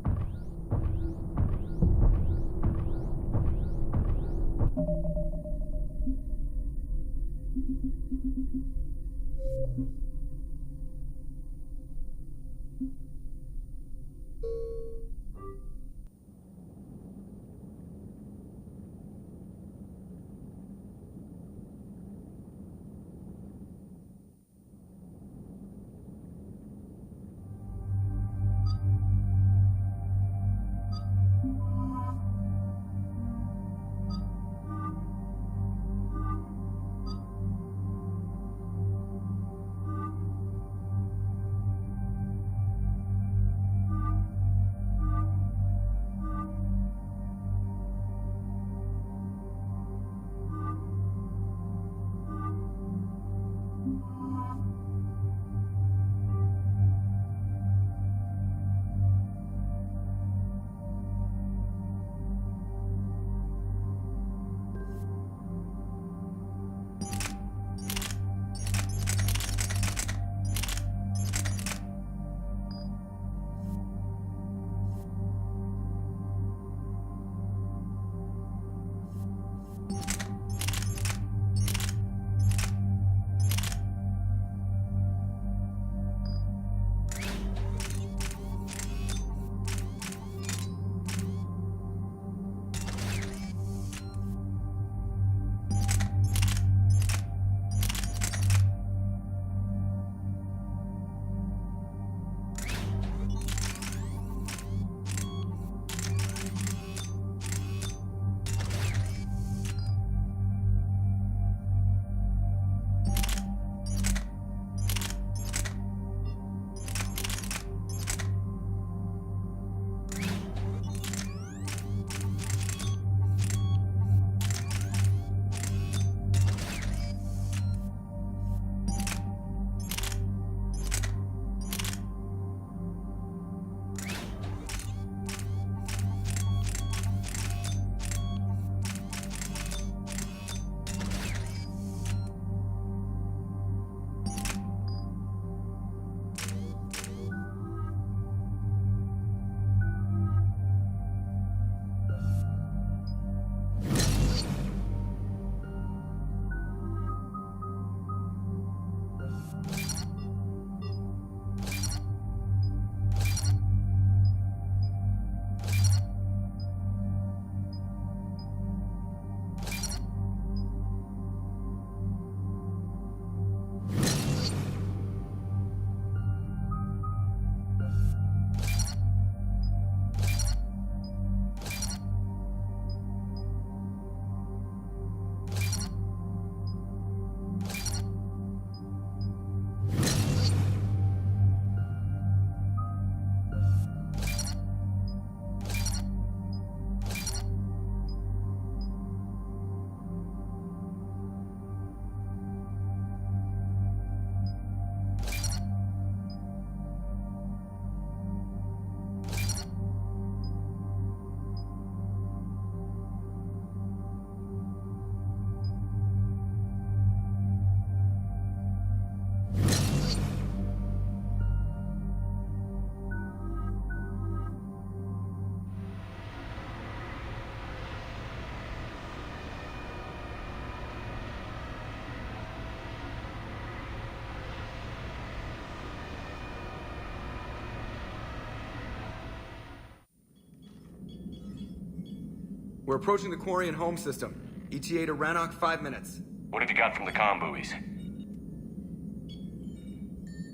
We're approaching the quarry and home system. ETA to Rannoch, 5 minutes. What have you got from the comm buoys?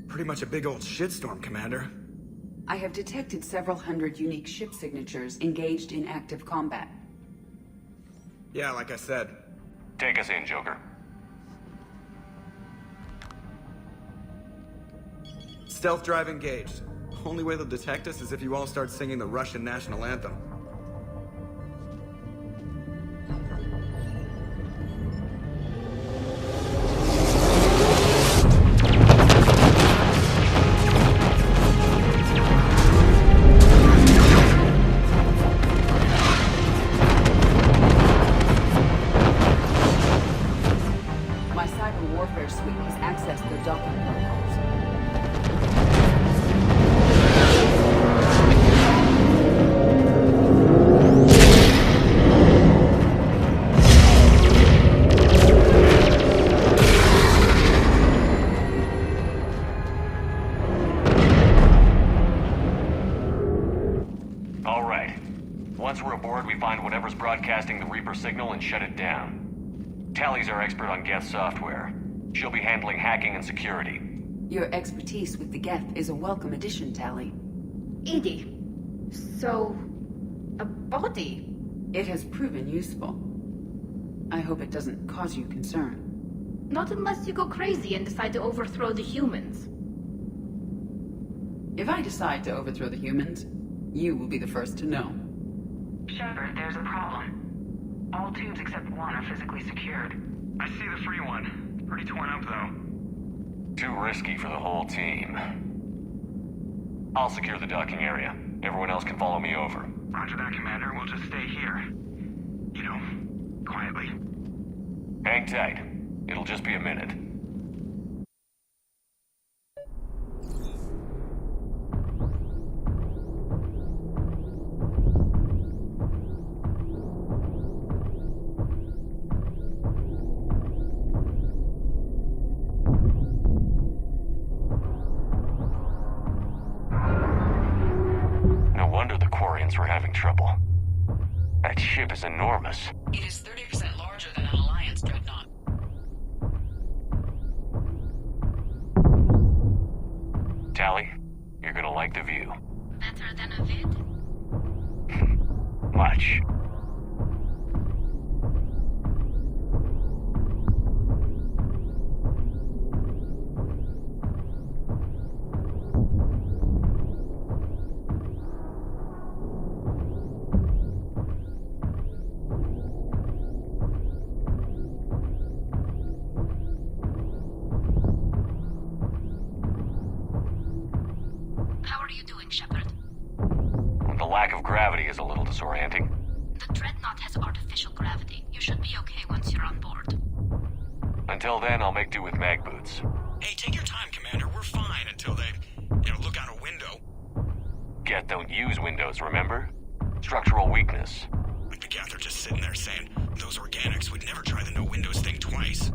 Pretty much a big old shitstorm, Commander. I have detected several hundred unique ship signatures engaged in active combat. Yeah, like I said. Take us in, Joker. Stealth drive engaged. Only way they'll detect us is if you all start singing the Russian national anthem. My cyber warfare suite has accessed their docking protocols. All right. Once we're aboard, we find whatever's broadcasting the Reaper signal and shut it down. Tally's our expert on Geth software. She'll be handling hacking and security. Your expertise with the Geth is a welcome addition, Tally. Edie. So... a body? It has proven useful. I hope it doesn't cause you concern. Not unless you go crazy and decide to overthrow the humans. If I decide to overthrow the humans, you will be the first to know. Shepard, there's a problem. All tubes except one are physically secured. I see the free one. Pretty torn up, though. Too risky for the whole team. I'll secure the docking area. Everyone else can follow me over. Roger that, Commander. We'll just stay here. You know, quietly. Hang tight. It'll just be a minute. No wonder the Quarians were having trouble. That ship is enormous. It is 30% larger than an Alliance dreadnought. Tally, you're gonna like the view. Better than a vid? Much. How are you doing, Shepard? The lack of gravity is a little disorienting. The Dreadnought has artificial gravity. You should be okay once you're on board. Until then, I'll make do with mag boots. Hey, take your time, Commander. We're fine until they, look out a window. Geth don't use windows, remember? Structural weakness. Like the Geth are just sitting there saying, those organics would never try the no windows thing twice.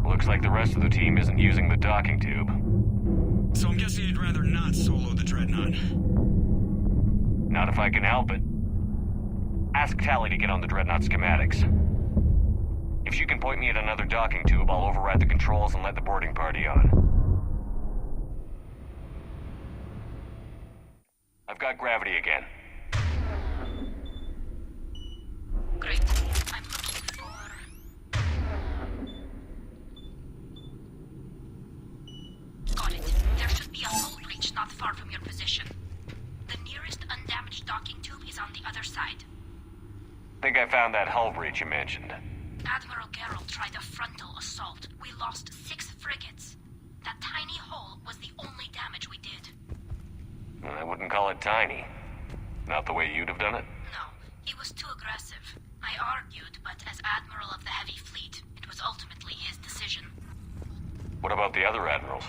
Looks like the rest of the team isn't using the docking tube. So I'm guessing you'd rather not solo the Dreadnought. Not if I can help it. Ask Tally to get on the Dreadnought schematics. If she can point me at another docking tube, I'll override the controls and let the boarding party on. I've got gravity again. Great. I'm looking for... Got it. There should be a hull breach not far from your position. The nearest undamaged docking tube is on the other side. Think I found that hull breach you mentioned. Admiral Geralt tried a frontal assault. We lost 6 frigates. That tiny hole was the only damage we did. I wouldn't call it tiny. Not the way you'd have done it? No, he was too aggressive. I argued, but as Admiral of the Heavy Fleet, it was ultimately his decision. What about the other admirals?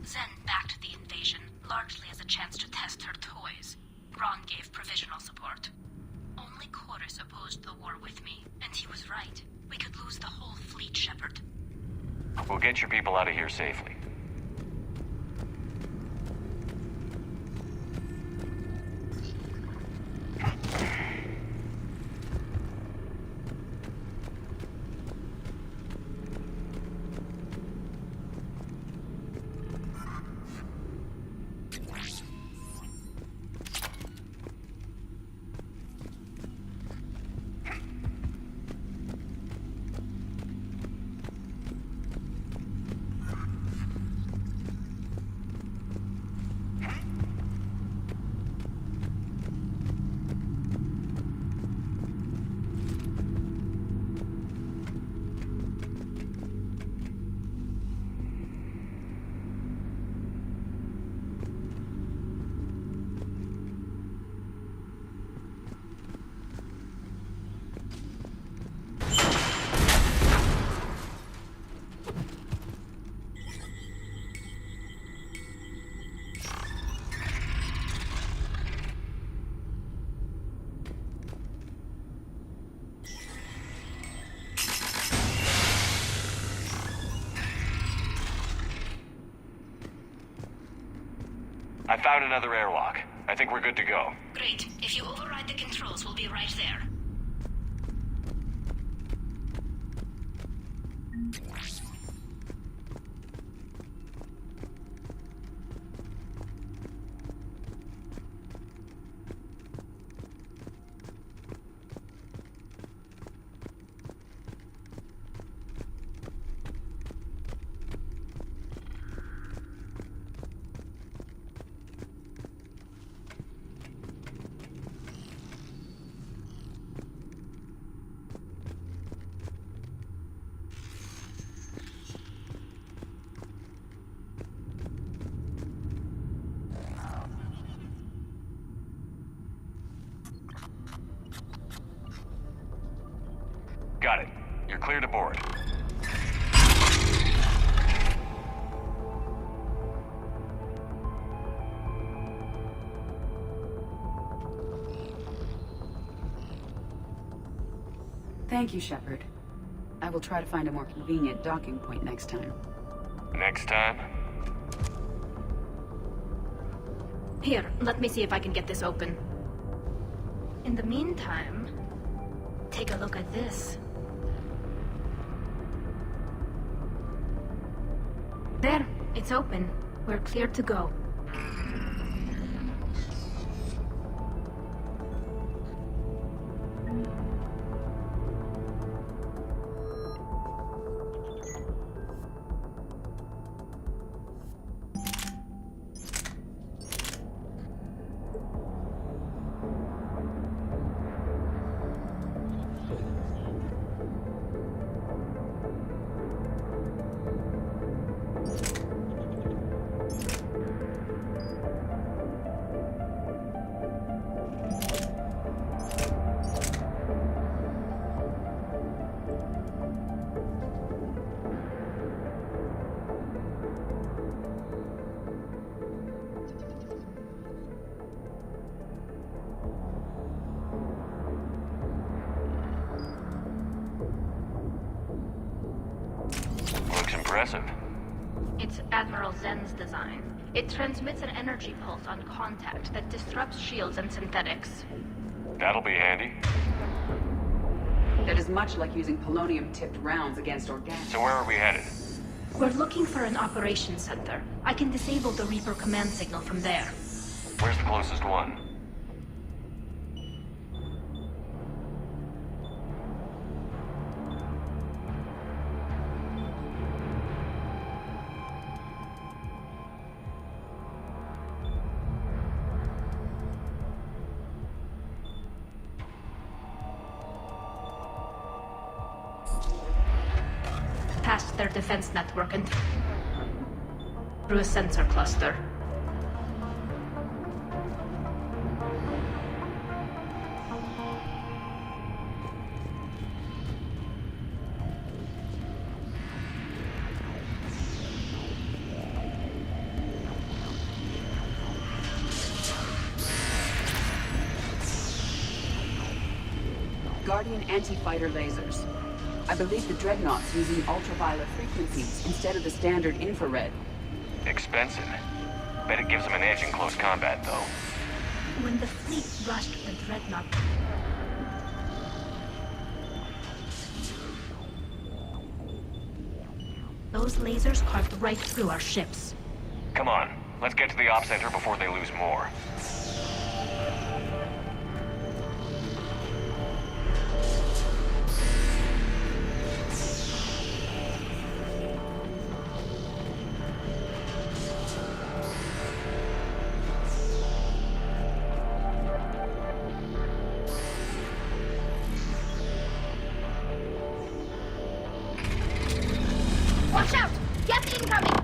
Zen backed the invasion, largely as a chance to test test her toys. Ron gave provisional support. Only Chorus opposed the war with me, and he was right. We could lose the whole fleet, Shepard. We'll get your people out of here safely. I found another airlock. I think we're good to go. Great. If you override the controls, we'll be right there. Got it. You're clear to board. Thank you, Shepard. I will try to find a more convenient docking point next time. Next time? Here, let me see if I can get this open. In the meantime, take a look at this. There, it's open. We're clear to go. Impressive. It's Admiral Zen's design. It transmits an energy pulse on contact that disrupts shields and synthetics. That'll be handy. That is much like using polonium-tipped rounds against organic. So where are we headed? We're looking for an operations center. I can disable the Reaper command signal from there. Where's the closest one? Past their defense network and through a sensor cluster. Guardian anti-fighter lasers. I believe the Dreadnought's using ultraviolet frequencies instead of the standard infrared. Expensive. Bet it gives them an edge in close combat, though. When the fleet rushed the Dreadnought, those lasers carved right through our ships. Come on, let's get to the op center before they lose more. Watch out! Get incoming!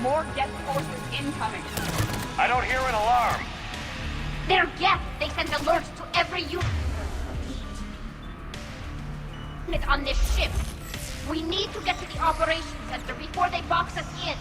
More Geth forces incoming. I don't hear an alarm. They're Geth! They sent alerts to every unit on this ship. We need to get to the operations center before they box us in.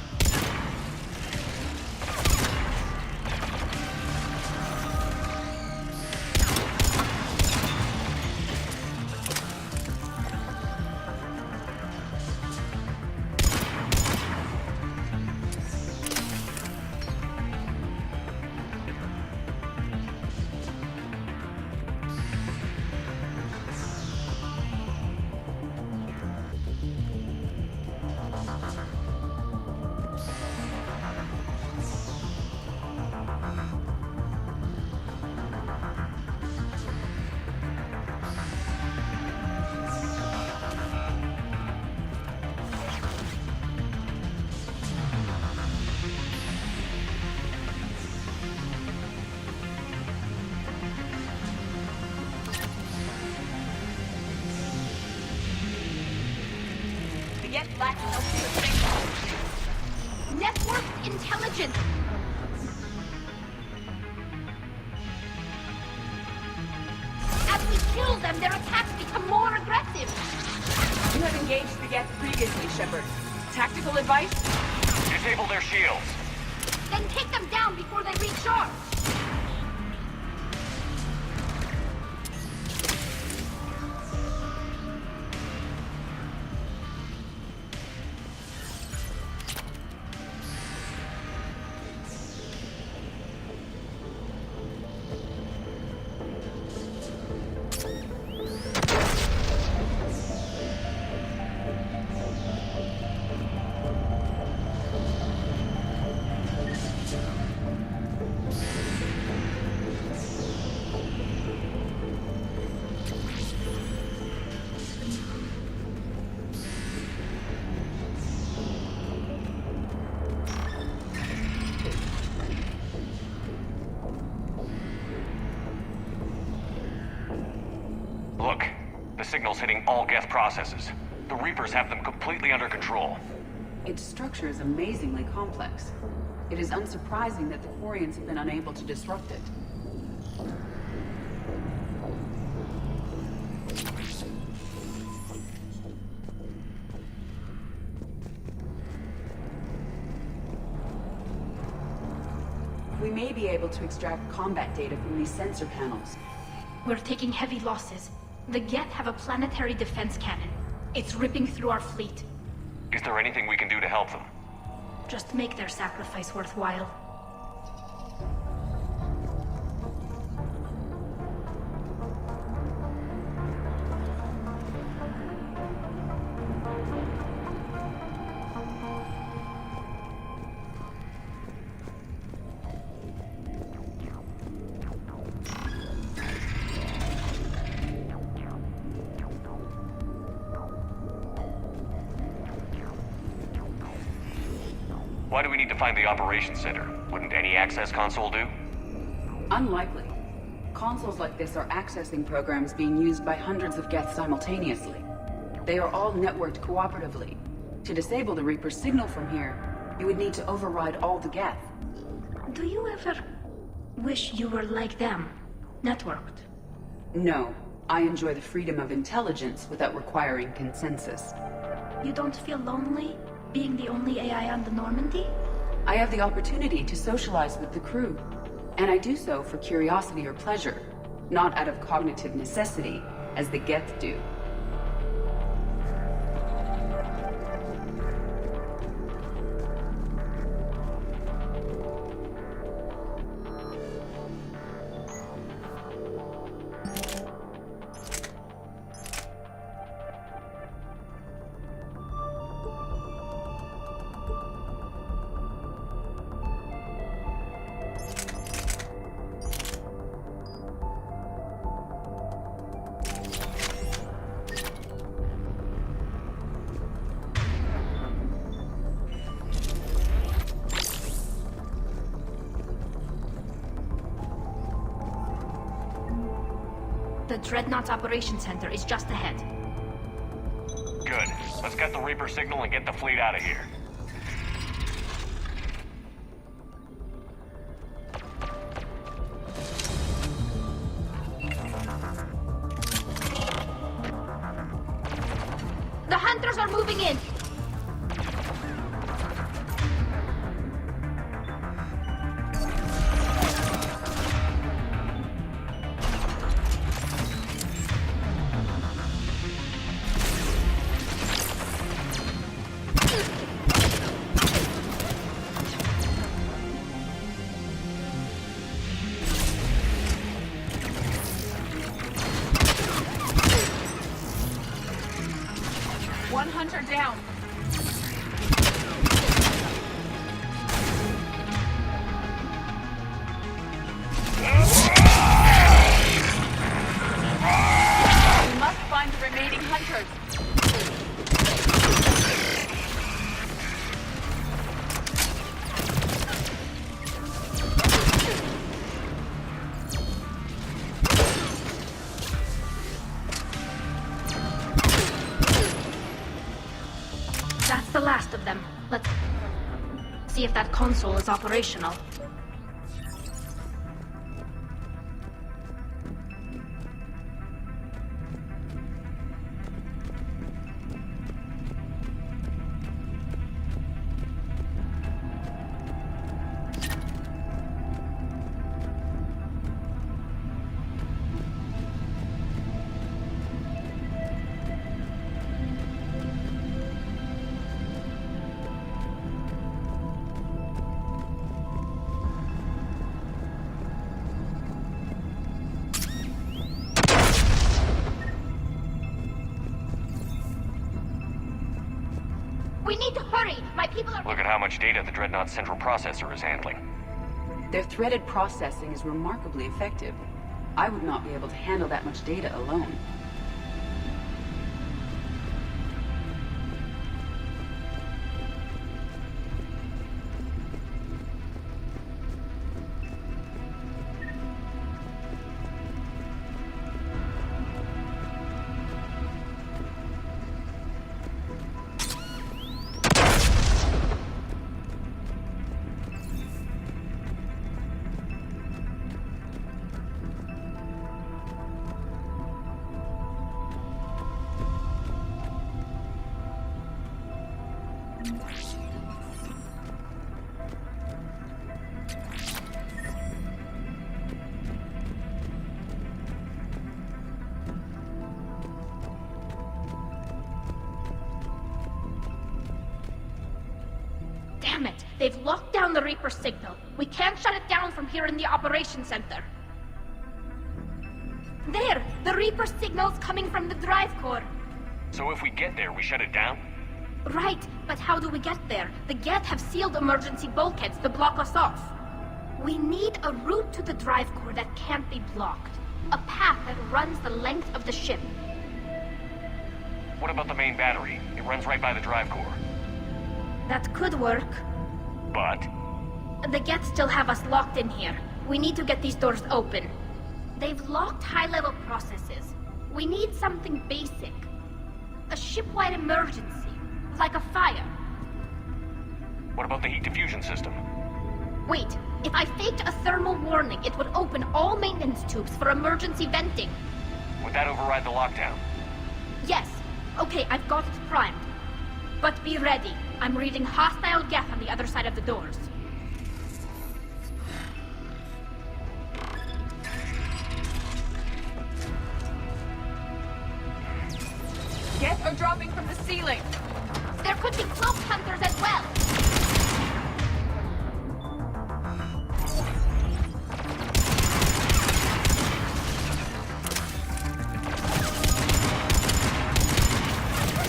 Geth lack Networked intelligence! As we kill them, their attacks become more aggressive! You have engaged the Geth previously, Shepard. Tactical advice? Disable their shields. Then take them down before they recharge! Look, the signal's hitting all Geth processes. The Reapers have them completely under control. Its structure is amazingly complex. It is unsurprising that the Quarians have been unable to disrupt it. We may be able to extract combat data from these sensor panels. We're taking heavy losses. The Geth have a planetary defense cannon. It's ripping through our fleet. Is there anything we can do to help them? Just make their sacrifice worthwhile. Why do we need to find the operations center? Wouldn't any access console do? Unlikely. Consoles like this are accessing programs being used by hundreds of Geth simultaneously. They are all networked cooperatively. To disable the Reaper's signal from here, you would need to override all the Geth. Do you ever wish you were like them? Networked? No. I enjoy the freedom of intelligence without requiring consensus. You don't feel lonely, being the only AI on the Normandy? I have the opportunity to socialize with the crew, and I do so for curiosity or pleasure, not out of cognitive necessity, as the Geth do. The Dreadnought's Operations Center is just ahead. Good. Let's get the Reaper signal and get the fleet out of here. The Hunters are moving in! One Hunter down. We must find the remaining Hunters. That's the last of them. Let's see if that console is operational. We need to hurry! My people are— Look at how much data the Dreadnought's central processor is handling. Their threaded processing is remarkably effective. I would not be able to handle that much data alone. Damn it! They've locked down the Reaper signal. We can't shut it down from here in the Operations Center. There! The Reaper signal's coming from the drive core. So if we get there, we shut it down? Right, but how do we get there? The Geth have sealed emergency bulkheads to block us off. We need a route to the drive core that can't be blocked. A path that runs the length of the ship. What about the main battery? It runs right by the drive core. That could work. But? The Geth still have us locked in here. We need to get these doors open. They've locked high-level processes. We need something basic. A ship-wide emergency. Like a fire. What about the heat diffusion system? Wait, if I faked a thermal warning, it would open all maintenance tubes for emergency venting. Would that override the lockdown? Yes. Okay, I've got it primed. But be ready. I'm reading hostile Geth on the other side of the doors. Geth are dropping from the ceiling. There could be cloak hunters as well.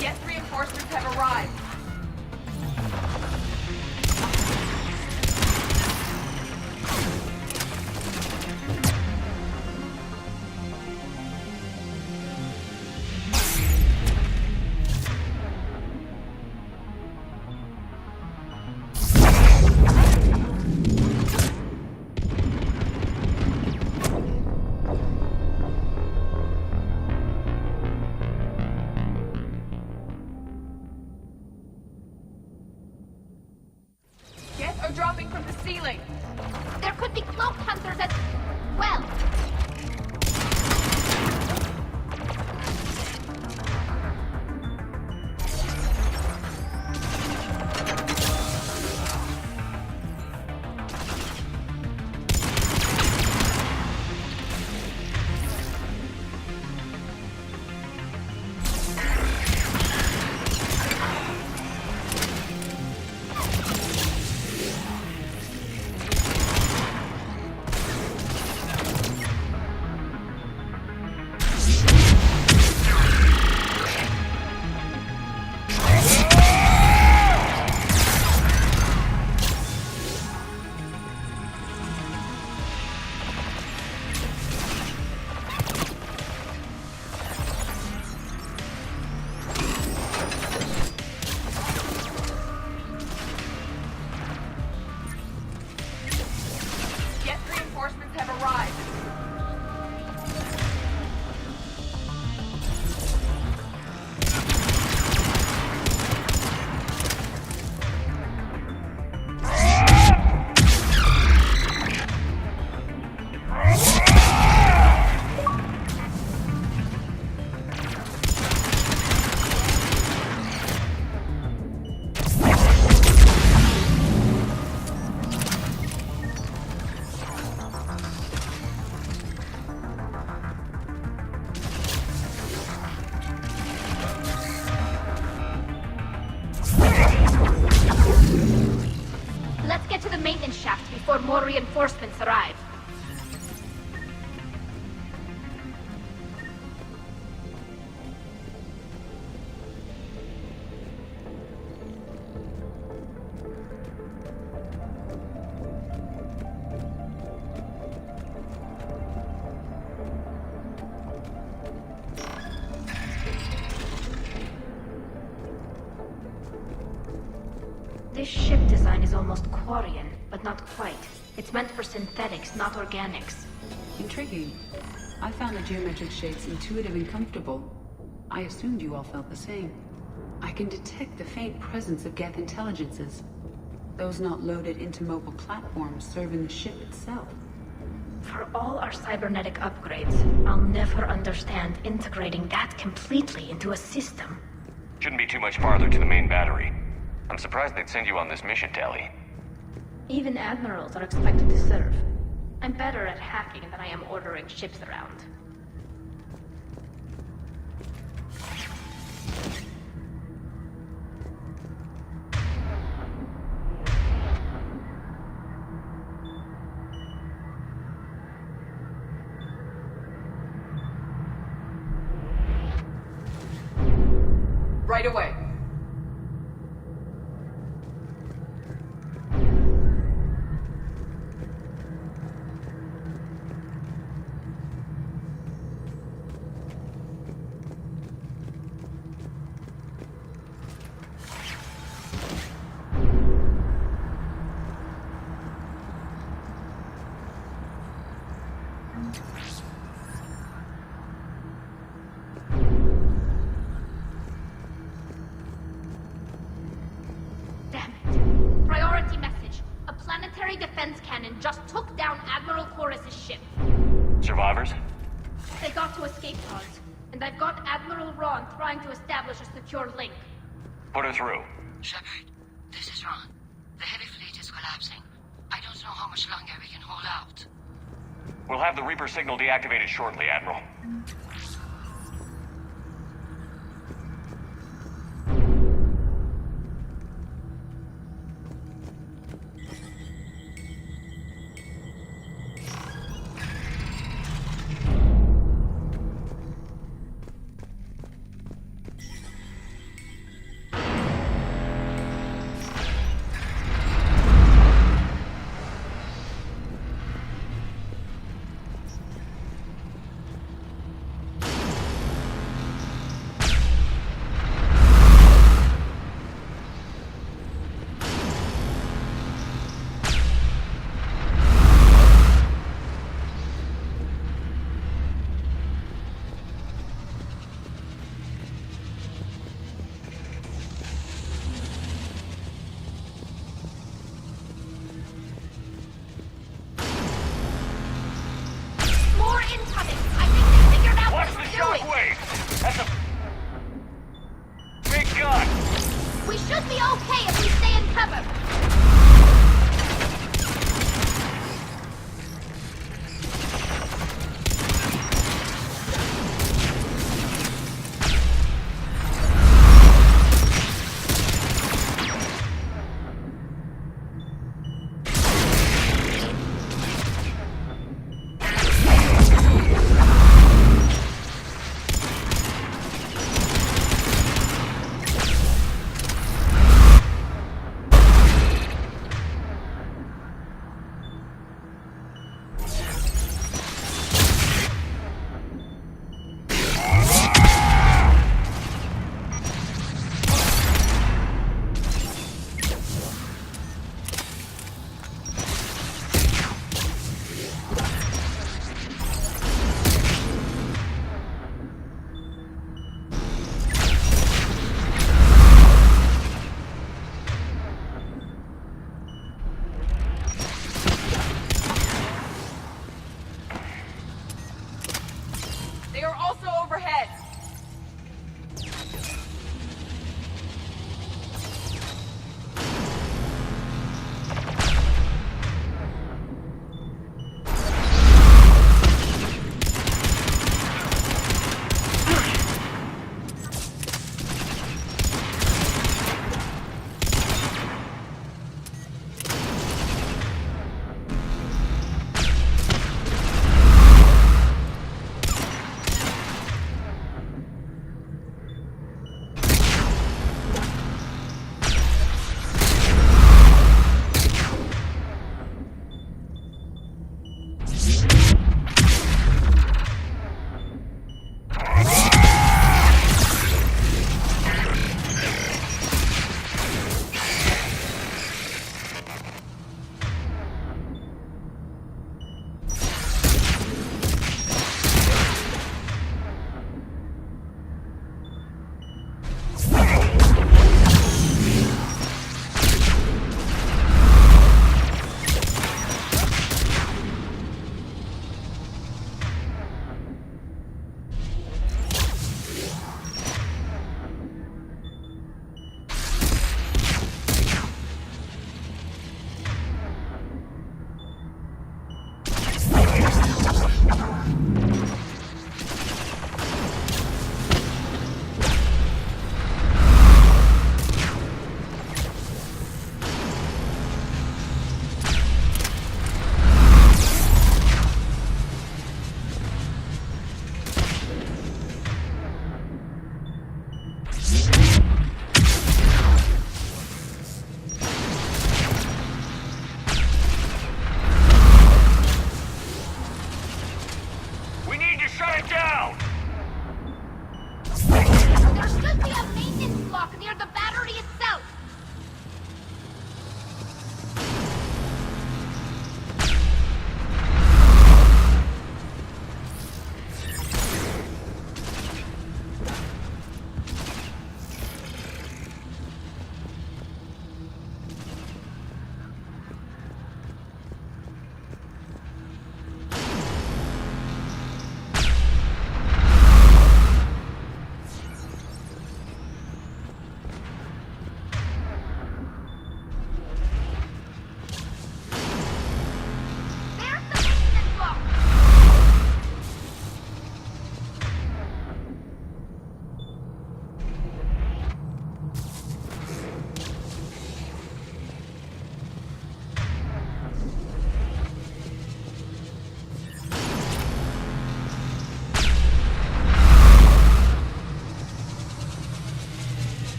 Geth reinforcements have arrived. Geth are dropping from the ceiling. There could be cloak hunters as well. Geth reinforcements have arrived. Let's get to the maintenance shaft before more reinforcements arrive. This ship design is almost Quarian, but not quite. It's meant for synthetics, not organics. Intriguing. I found the geometric shapes intuitive and comfortable. I assumed you all felt the same. I can detect the faint presence of Geth intelligences. Those not loaded into mobile platforms serving the ship itself. For all our cybernetic upgrades, I'll never understand integrating that completely into a system. Shouldn't be too much farther to the main battery. I'm surprised they'd send you on this mission, Tali. Even admirals are expected to serve. I'm better at hacking than I am ordering ships around. Right away. Damn it. Priority message. A planetary defense cannon just took down Admiral Chorus's ship. Survivors? They got to escape pods, and I've got Admiral Ron trying to establish a secure link. Put her through. Shepard, this is Ron. The heavy fleet is collapsing. I don't know how much longer we can hold out. We'll have the Reaper signal deactivated shortly, Admiral.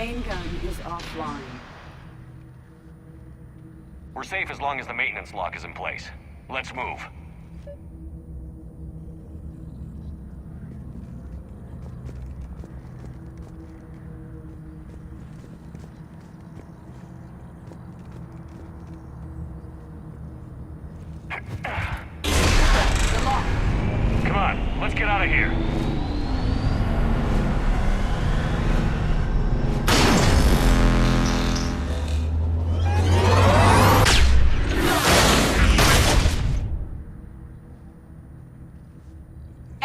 main gun is offline. We're safe as long as the maintenance lock is in place. Let's move. Come on, let's get out of here.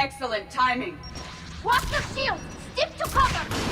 Excellent timing. Watch your shield! Stick to cover!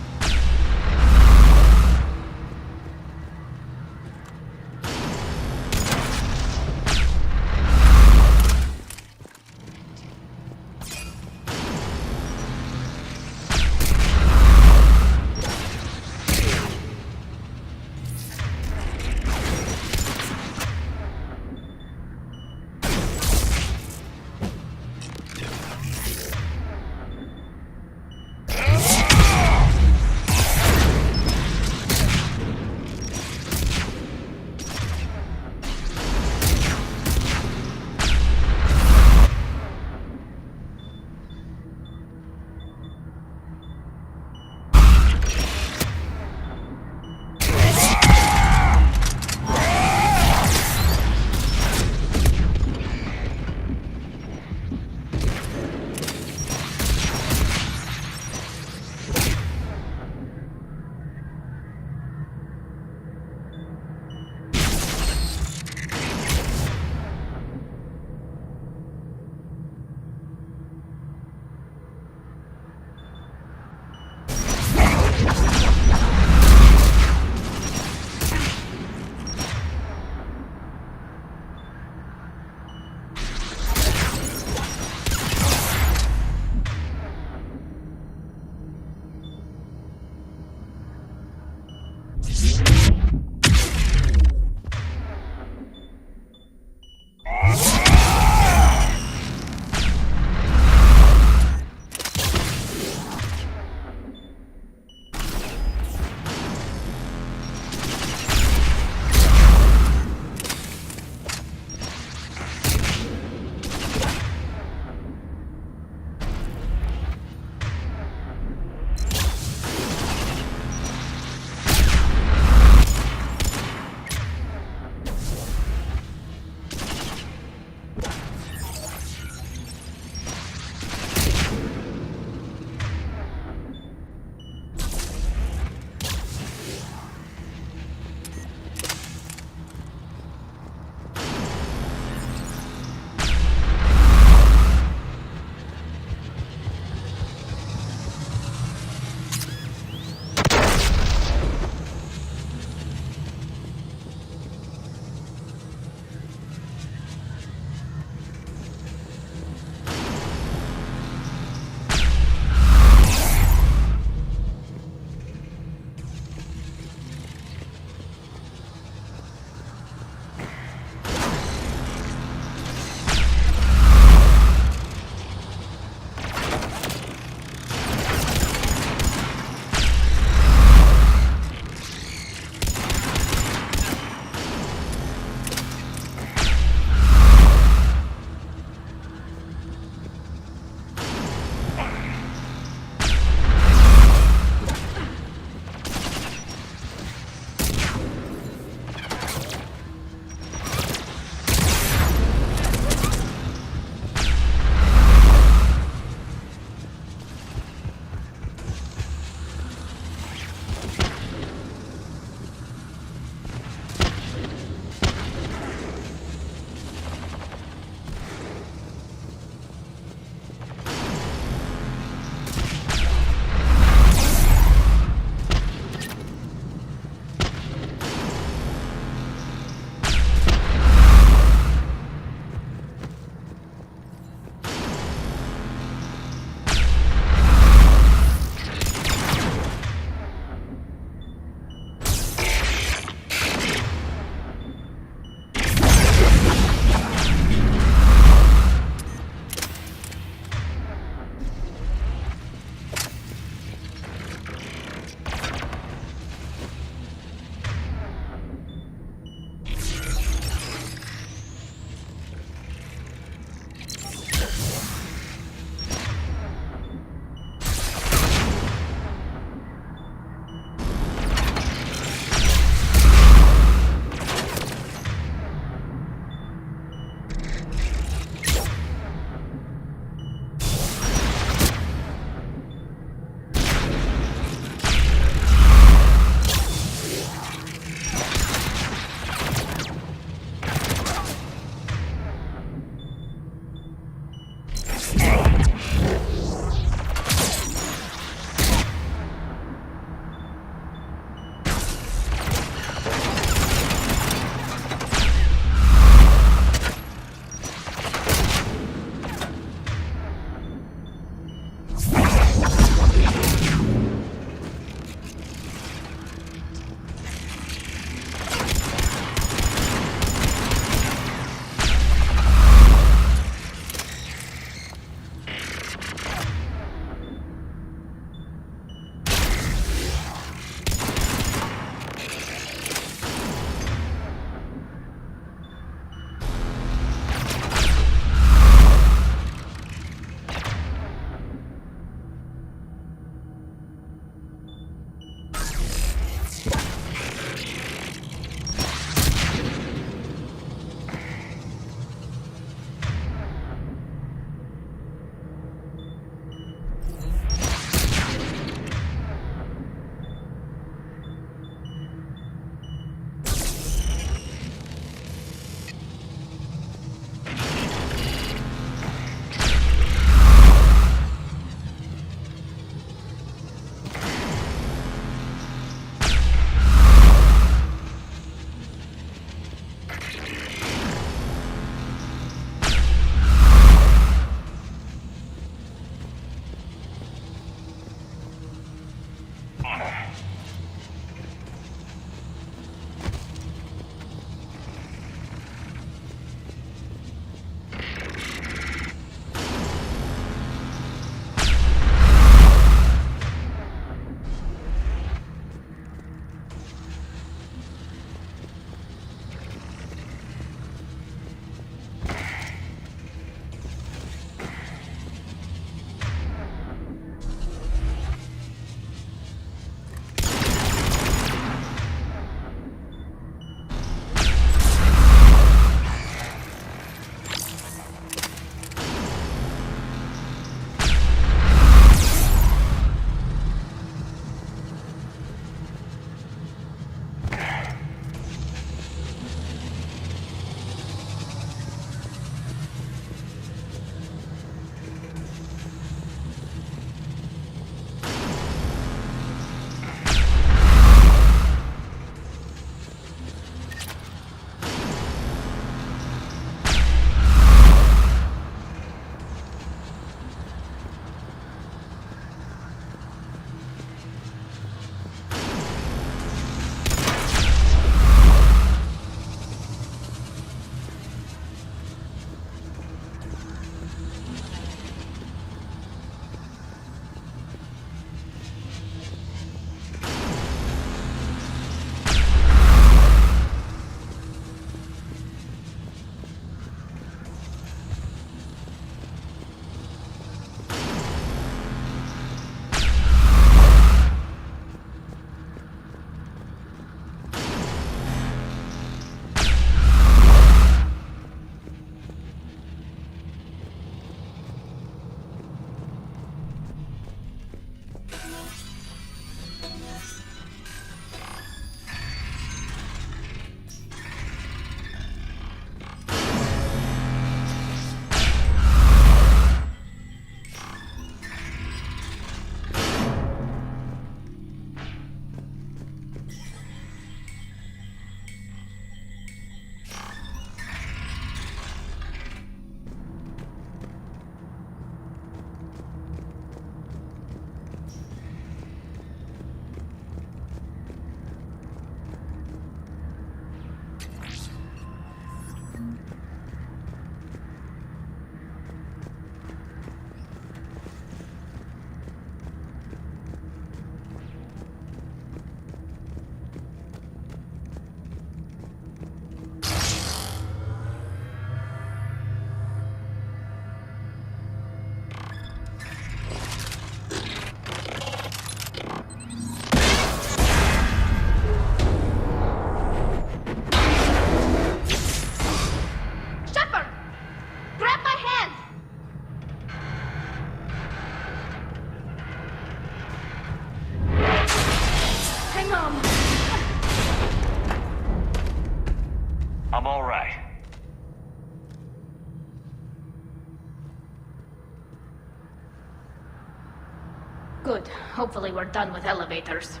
Good. Hopefully we're done with elevators.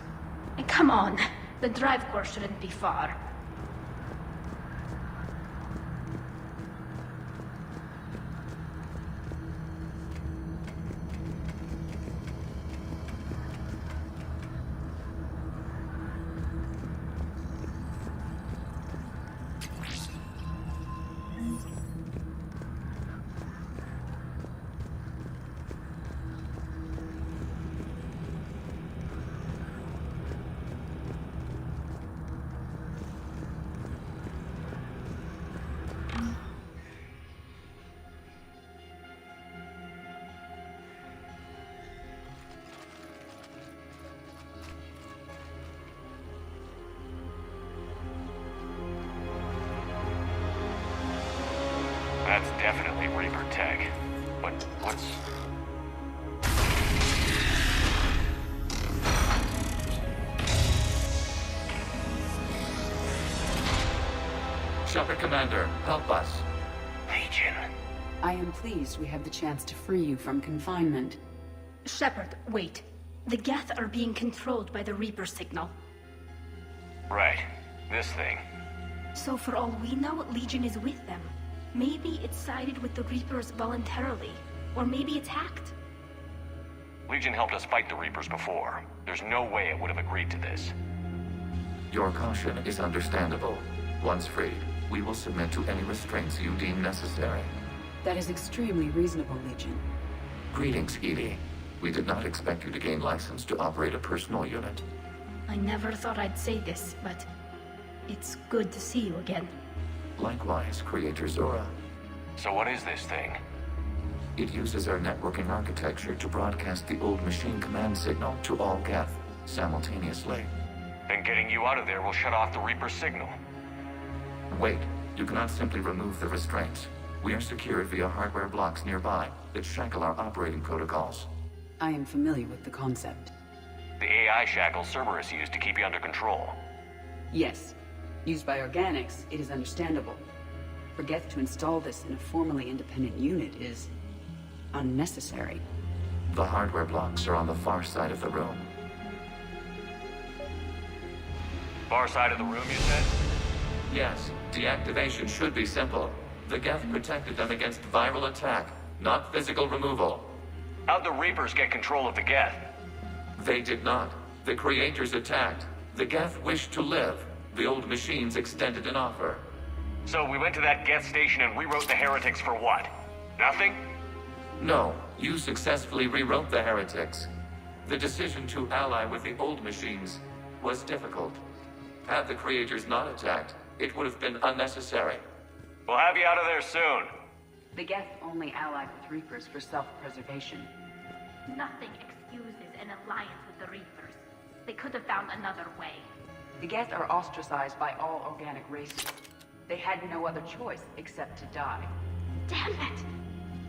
And come on, the drive core shouldn't be far. That's definitely Reaper tech. But what's... Shepard Commander, help us. Legion. I am pleased we have the chance to free you from confinement. Shepard, wait. The Geth are being controlled by the Reaper signal. Right. This thing. So for all we know, Legion is with them. Maybe it sided with the Reapers voluntarily. Or maybe it's hacked. Legion helped us fight the Reapers before. There's no way it would have agreed to this. Your caution is understandable. Once freed, we will submit to any restraints you deem necessary. That is extremely reasonable, Legion. Greetings, Edie. We did not expect you to gain license to operate a personal unit. I never thought I'd say this, but it's good to see you again. Likewise, Creator Zora. So what is this thing? It uses our networking architecture to broadcast the old machine command signal to all Geth simultaneously. Then getting you out of there will shut off the Reaper signal. Wait, you cannot simply remove the restraints. We are secured via hardware blocks nearby that shackle our operating protocols. I am familiar with the concept. The AI shackles Cerberus used to keep you under control. Yes. Used by organics, it is understandable. For Geth to install this in a formally independent unit is unnecessary. The hardware blocks are on the far side of the room. Far side of the room, you said? Yes, deactivation should be simple. The Geth protected them against viral attack, not physical removal. How'd the Reapers get control of the Geth? They did not. The Creators attacked. The Geth wished to live. The old machines extended an offer. So we went to that Geth station and rewrote the heretics for what? Nothing? No, you successfully rewrote the heretics. The decision to ally with the old machines was difficult. Had the Creators not attacked, it would have been unnecessary. We'll have you out of there soon. The Geth only allied with Reapers for self-preservation. Nothing excuses an alliance with the Reapers. They could have found another way. The Geth are ostracized by all organic races. They had no other choice except to die. Damn it!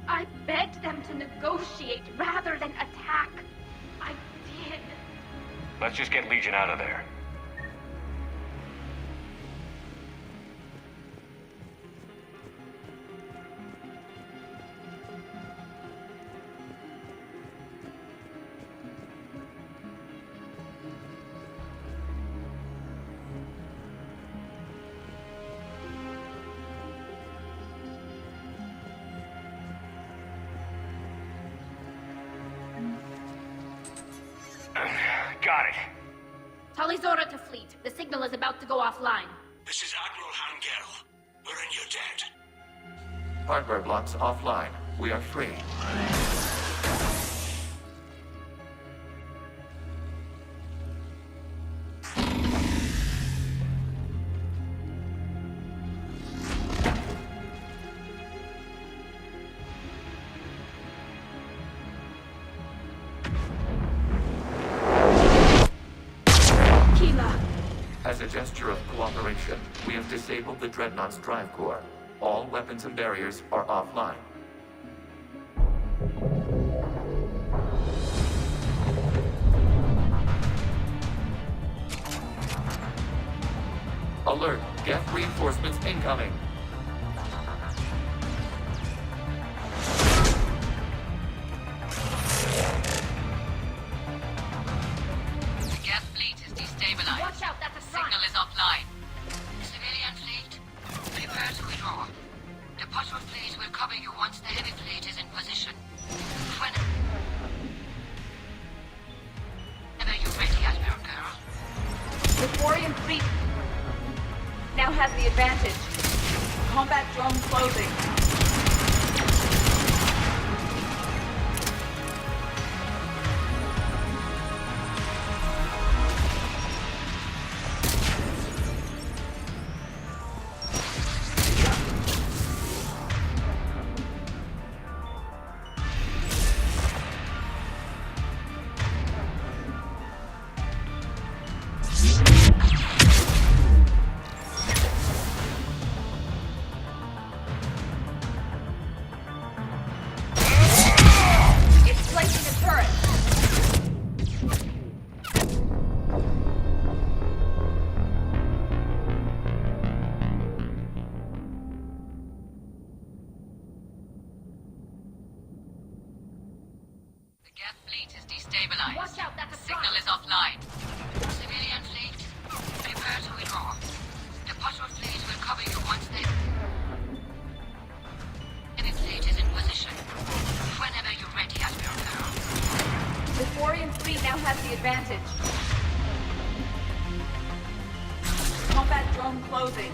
I begged them to negotiate rather than attack. I did. Let's just get Legion out of there. Got it. Talizora to fleet. The signal is about to go offline. This is Admiral Hangel. We're in your debt. Hardware blocks offline. We are free. As a gesture of cooperation, we have disabled the Dreadnought's drive core. All weapons and barriers are offline. Alert! Geth reinforcements incoming! cover you once the heavy fleet is in position. Whenever you're ready, Admiral Girl. The Quarian fleet now has the advantage. Combat drone closing. Watch out, that's a signal is offline. Civilian fleet, prepare to withdraw. The patrol fleet will cover you once the heavy fleet is in position. Whenever you're ready, Admiral Girl. The Quarian fleet now has the advantage. Combat drone closing.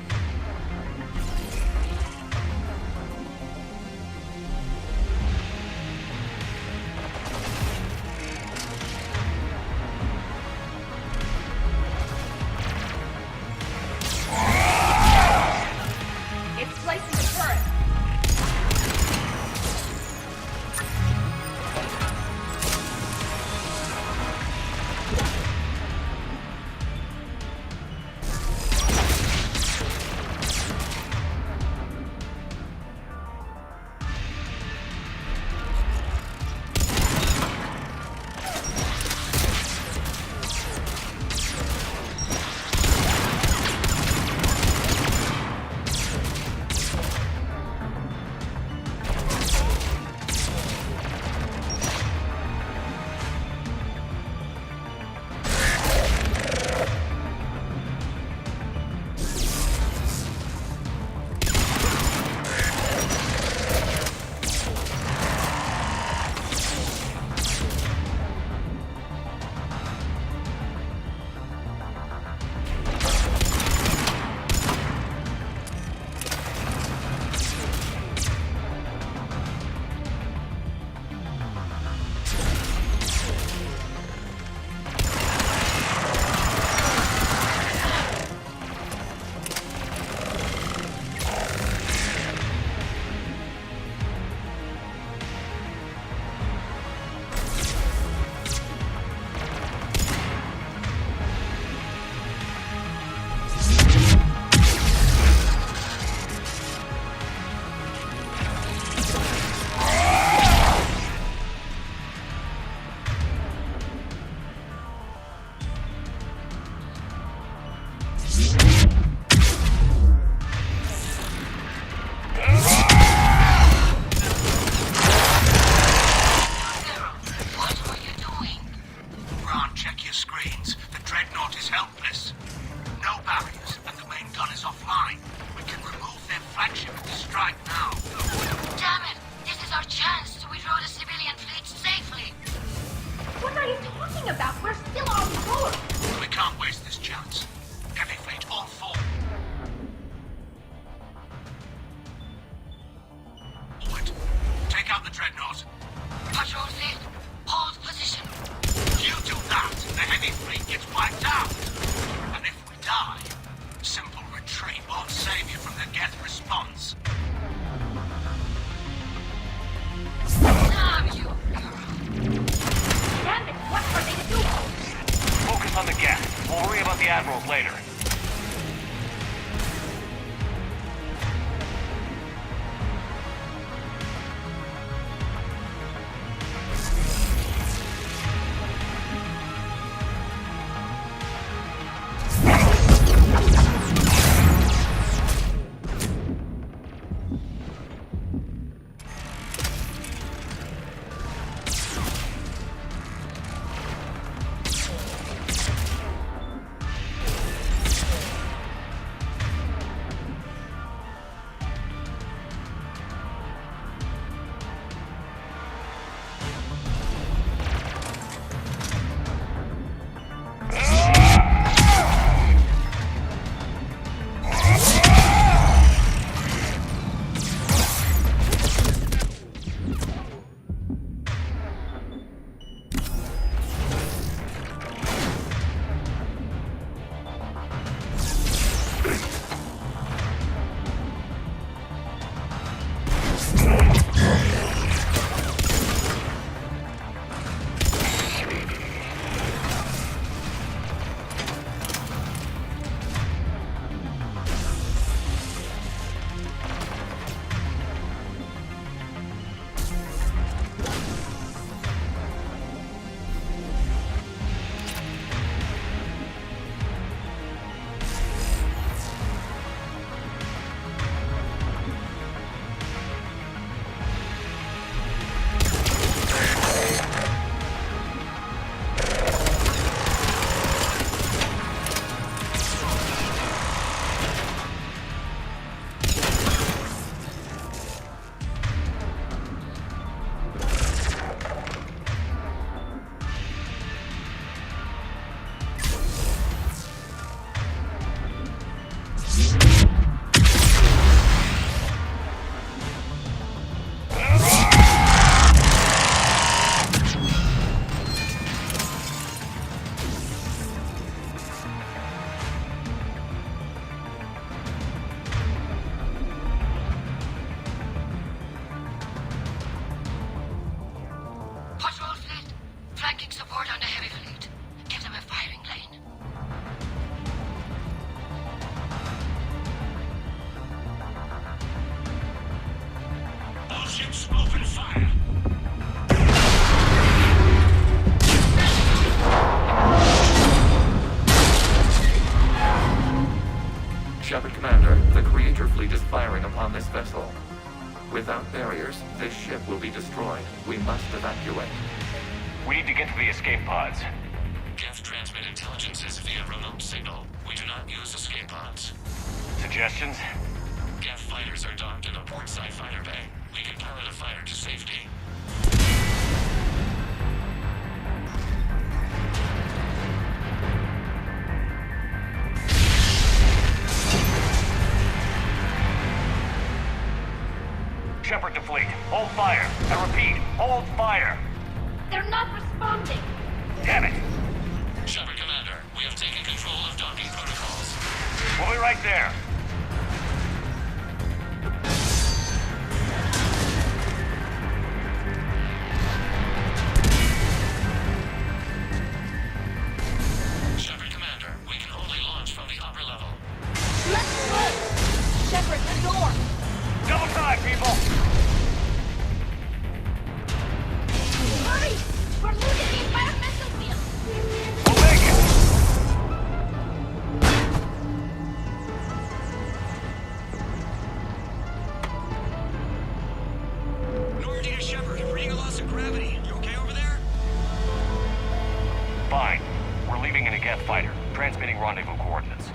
Later. ships, open fire. Shepard Commander, the Creator fleet is firing upon this vessel. Without barriers, this ship will be destroyed. We must evacuate. We need to get to the escape pods. Geth transmit intelligences via remote signal. We do not use escape pods. Suggestions? Geth fighters are docked in a portside fighter bay. We can pilot a fighter to safety. Shepard to fleet. Hold fire. I repeat, hold fire. They're not responding. Damn it. Shepard Commander, we have taken control of docking protocols. We'll be right there. Shepard Commander, we can only launch from the upper level. Let's go! Shepard, the door! Double time, people! Hurry! We're losing the environmental field! We'll make it! Normandy to Shepard, reading a loss of gravity. You okay over there? Fine. We're leaving in a Geth fighter. Transmitting rendezvous coordinates.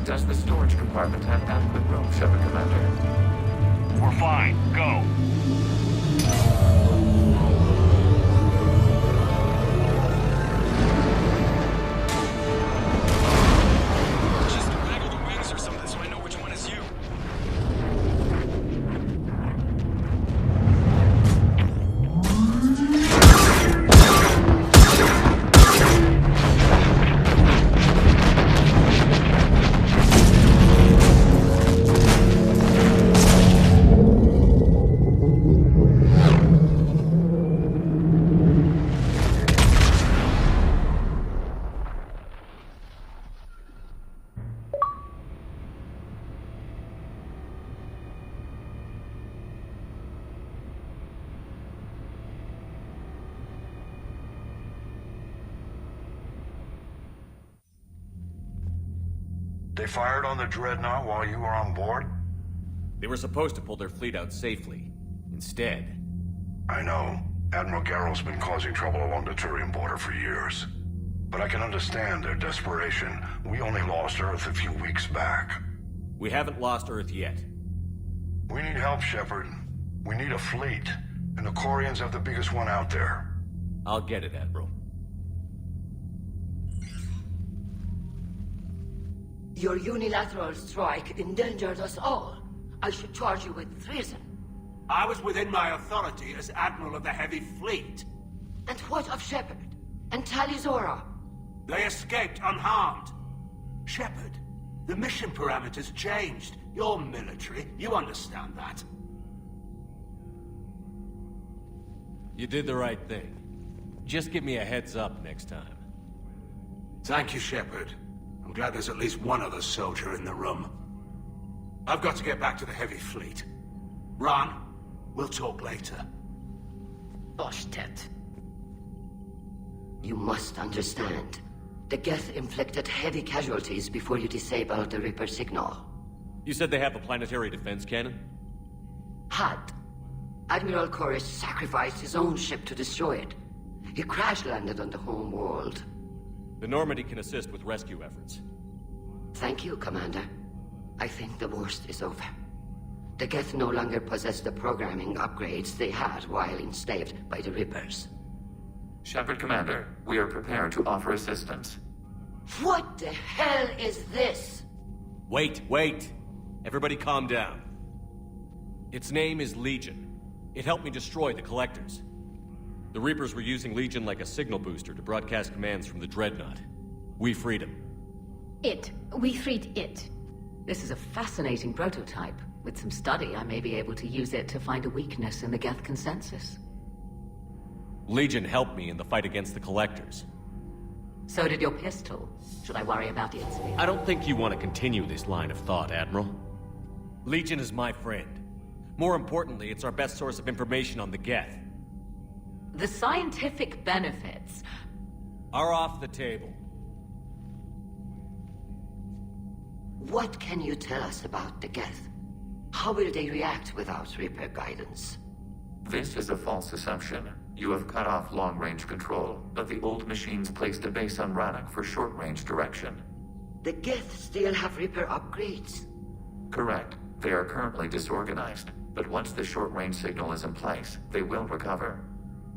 Does the storage compartment have adequate room, Shepard Commander? We're fine. Go. Just waggle the wings or something so I know which one is you. They fired on the Dreadnought while you were on board? They were supposed to pull their fleet out safely. Instead... I know. Admiral Garrow's been causing trouble along the Turian border for years. But I can understand their desperation. We only lost Earth a few weeks back. We haven't lost Earth yet. We need help, Shepard. We need a fleet. And the Corians have the biggest one out there. I'll get it, Admiral. Your unilateral strike endangered us all. I should charge you with treason. I was within my authority as Admiral of the Heavy Fleet. And what of Shepard? And Talizora? They escaped unharmed. Shepard, the mission parameters changed. You're military. You understand that. You did the right thing. Just give me a heads up next time. Thank you, Shepard. I'm glad there's at least one other soldier in the room. I've got to get back to the Heavy Fleet. Ron, we'll talk later. Boshtet. You must understand. The Geth inflicted heavy casualties before you disabled the Reaper signal. You said they have a planetary defense cannon? Had. Admiral Koris sacrificed his own ship to destroy it. He crash-landed on the home world. The Normandy can assist with rescue efforts. Thank you, Commander. I think the worst is over. The Geth no longer possess the programming upgrades they had while enslaved by the Reapers. Shepard Commander, we are prepared to offer assistance. What the hell is this? Wait. Everybody calm down. Its name is Legion. It helped me destroy the Collectors. The Reapers were using Legion like a signal booster to broadcast commands from the Dreadnought. We freed him. We freed it. This is a fascinating prototype. With some study, I may be able to use it to find a weakness in the Geth consensus. Legion helped me in the fight against the Collectors. So did your pistol. Should I worry about its... I don't think you want to continue this line of thought, Admiral. Legion is my friend. More importantly, it's our best source of information on the Geth. The scientific benefits are off the table. What can you tell us about the Geth? How will they react without Reaper guidance? This is a false assumption. You have cut off long-range control, but the old machines placed a base on Rannoch for short-range direction. The Geth still have Reaper upgrades? Correct. They are currently disorganized, but once the short-range signal is in place, they will recover.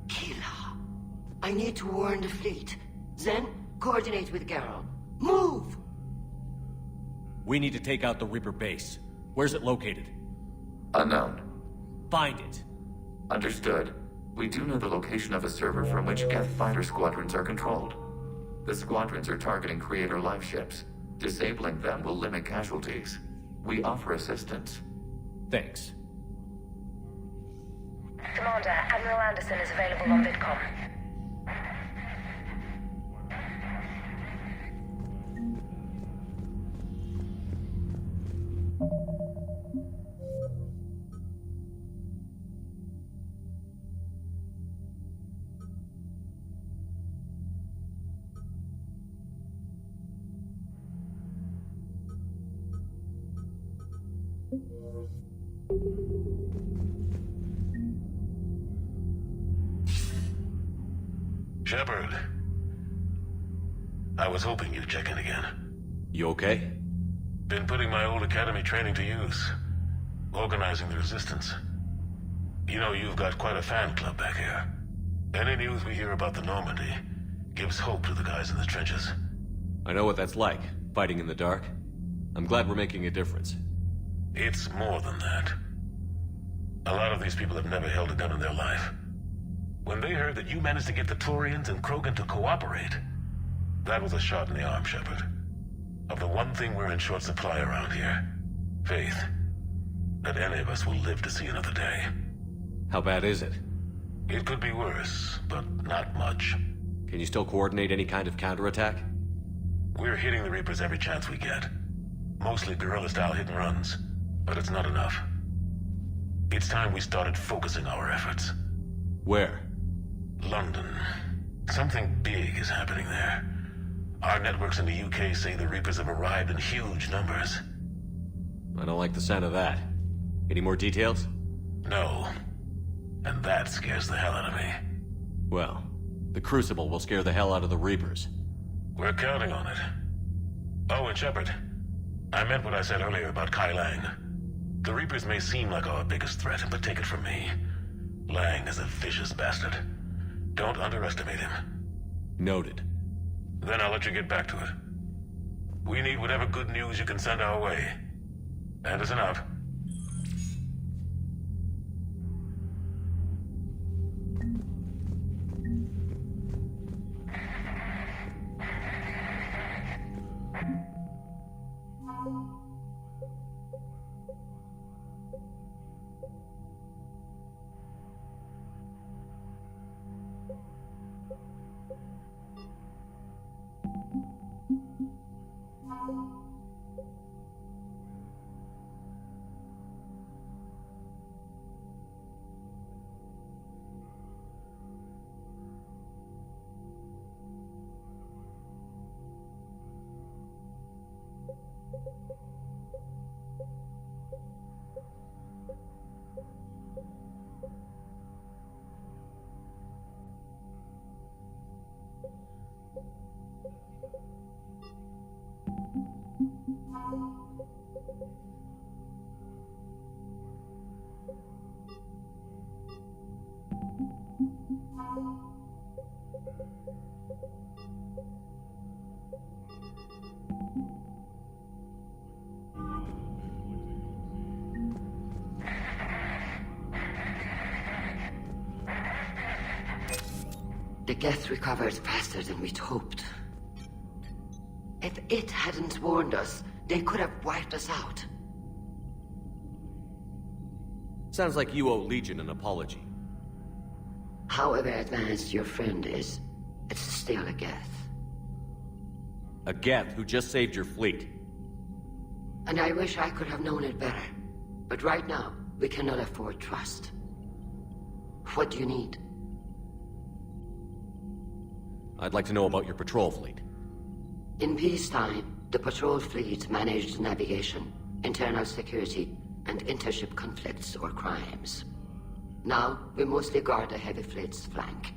Killa, I need to warn the fleet. Then, coordinate with Geralt. Move! We need to take out the Reaper base. Where's it located? Unknown. Find it. Understood. We do know the location of a server from which Geth fighter squadrons are controlled. The squadrons are targeting Creator life ships. Disabling them will limit casualties. We offer assistance. Thanks. Commander, Admiral Anderson is available on VidCom. Shepard. I was hoping you'd check in again. You okay? Been putting my old academy training to use. Organizing the resistance. You know, you've got quite a fan club back here. Any news we hear about the Normandy gives hope to the guys in the trenches. I know what that's like, fighting in the dark. I'm glad we're making a difference. It's more than that. A lot of these people have never held a gun in their life. When they heard that you managed to get the Turians and Krogan to cooperate, that was a shot in the arm, Shepard. Of the one thing we're in short supply around here, faith. That any of us will live to see another day. How bad is it? It could be worse, but not much. Can you still coordinate any kind of counterattack? We're hitting the Reapers every chance we get. Mostly guerrilla-style hit-and-runs, but it's not enough. It's time we started focusing our efforts. Where? London. Something big is happening there. Our networks in the UK say the Reapers have arrived in huge numbers. I don't like the sound of that. Any more details? No. And that scares the hell out of me. Well, the Crucible will scare the hell out of the Reapers. We're counting on it. Oh, and Shepard, I meant what I said earlier about Kai Lang. The Reapers may seem like our biggest threat, but take it from me. Lang is a vicious bastard. Don't underestimate him. Noted. Then I'll let you get back to it. We need whatever good news you can send our way. Anderson out. The Geth recovered faster than we'd hoped. If it hadn't warned us, they could have wiped us out. Sounds like you owe Legion an apology. However advanced your friend is, it's still a Geth. A Geth who just saved your fleet. And I wish I could have known it better. But right now, we cannot afford trust. What do you need? I'd like to know about your patrol fleet. In peacetime, the patrol fleet managed navigation, internal security, and intership conflicts or crimes. Now, we mostly guard the heavy fleet's flank.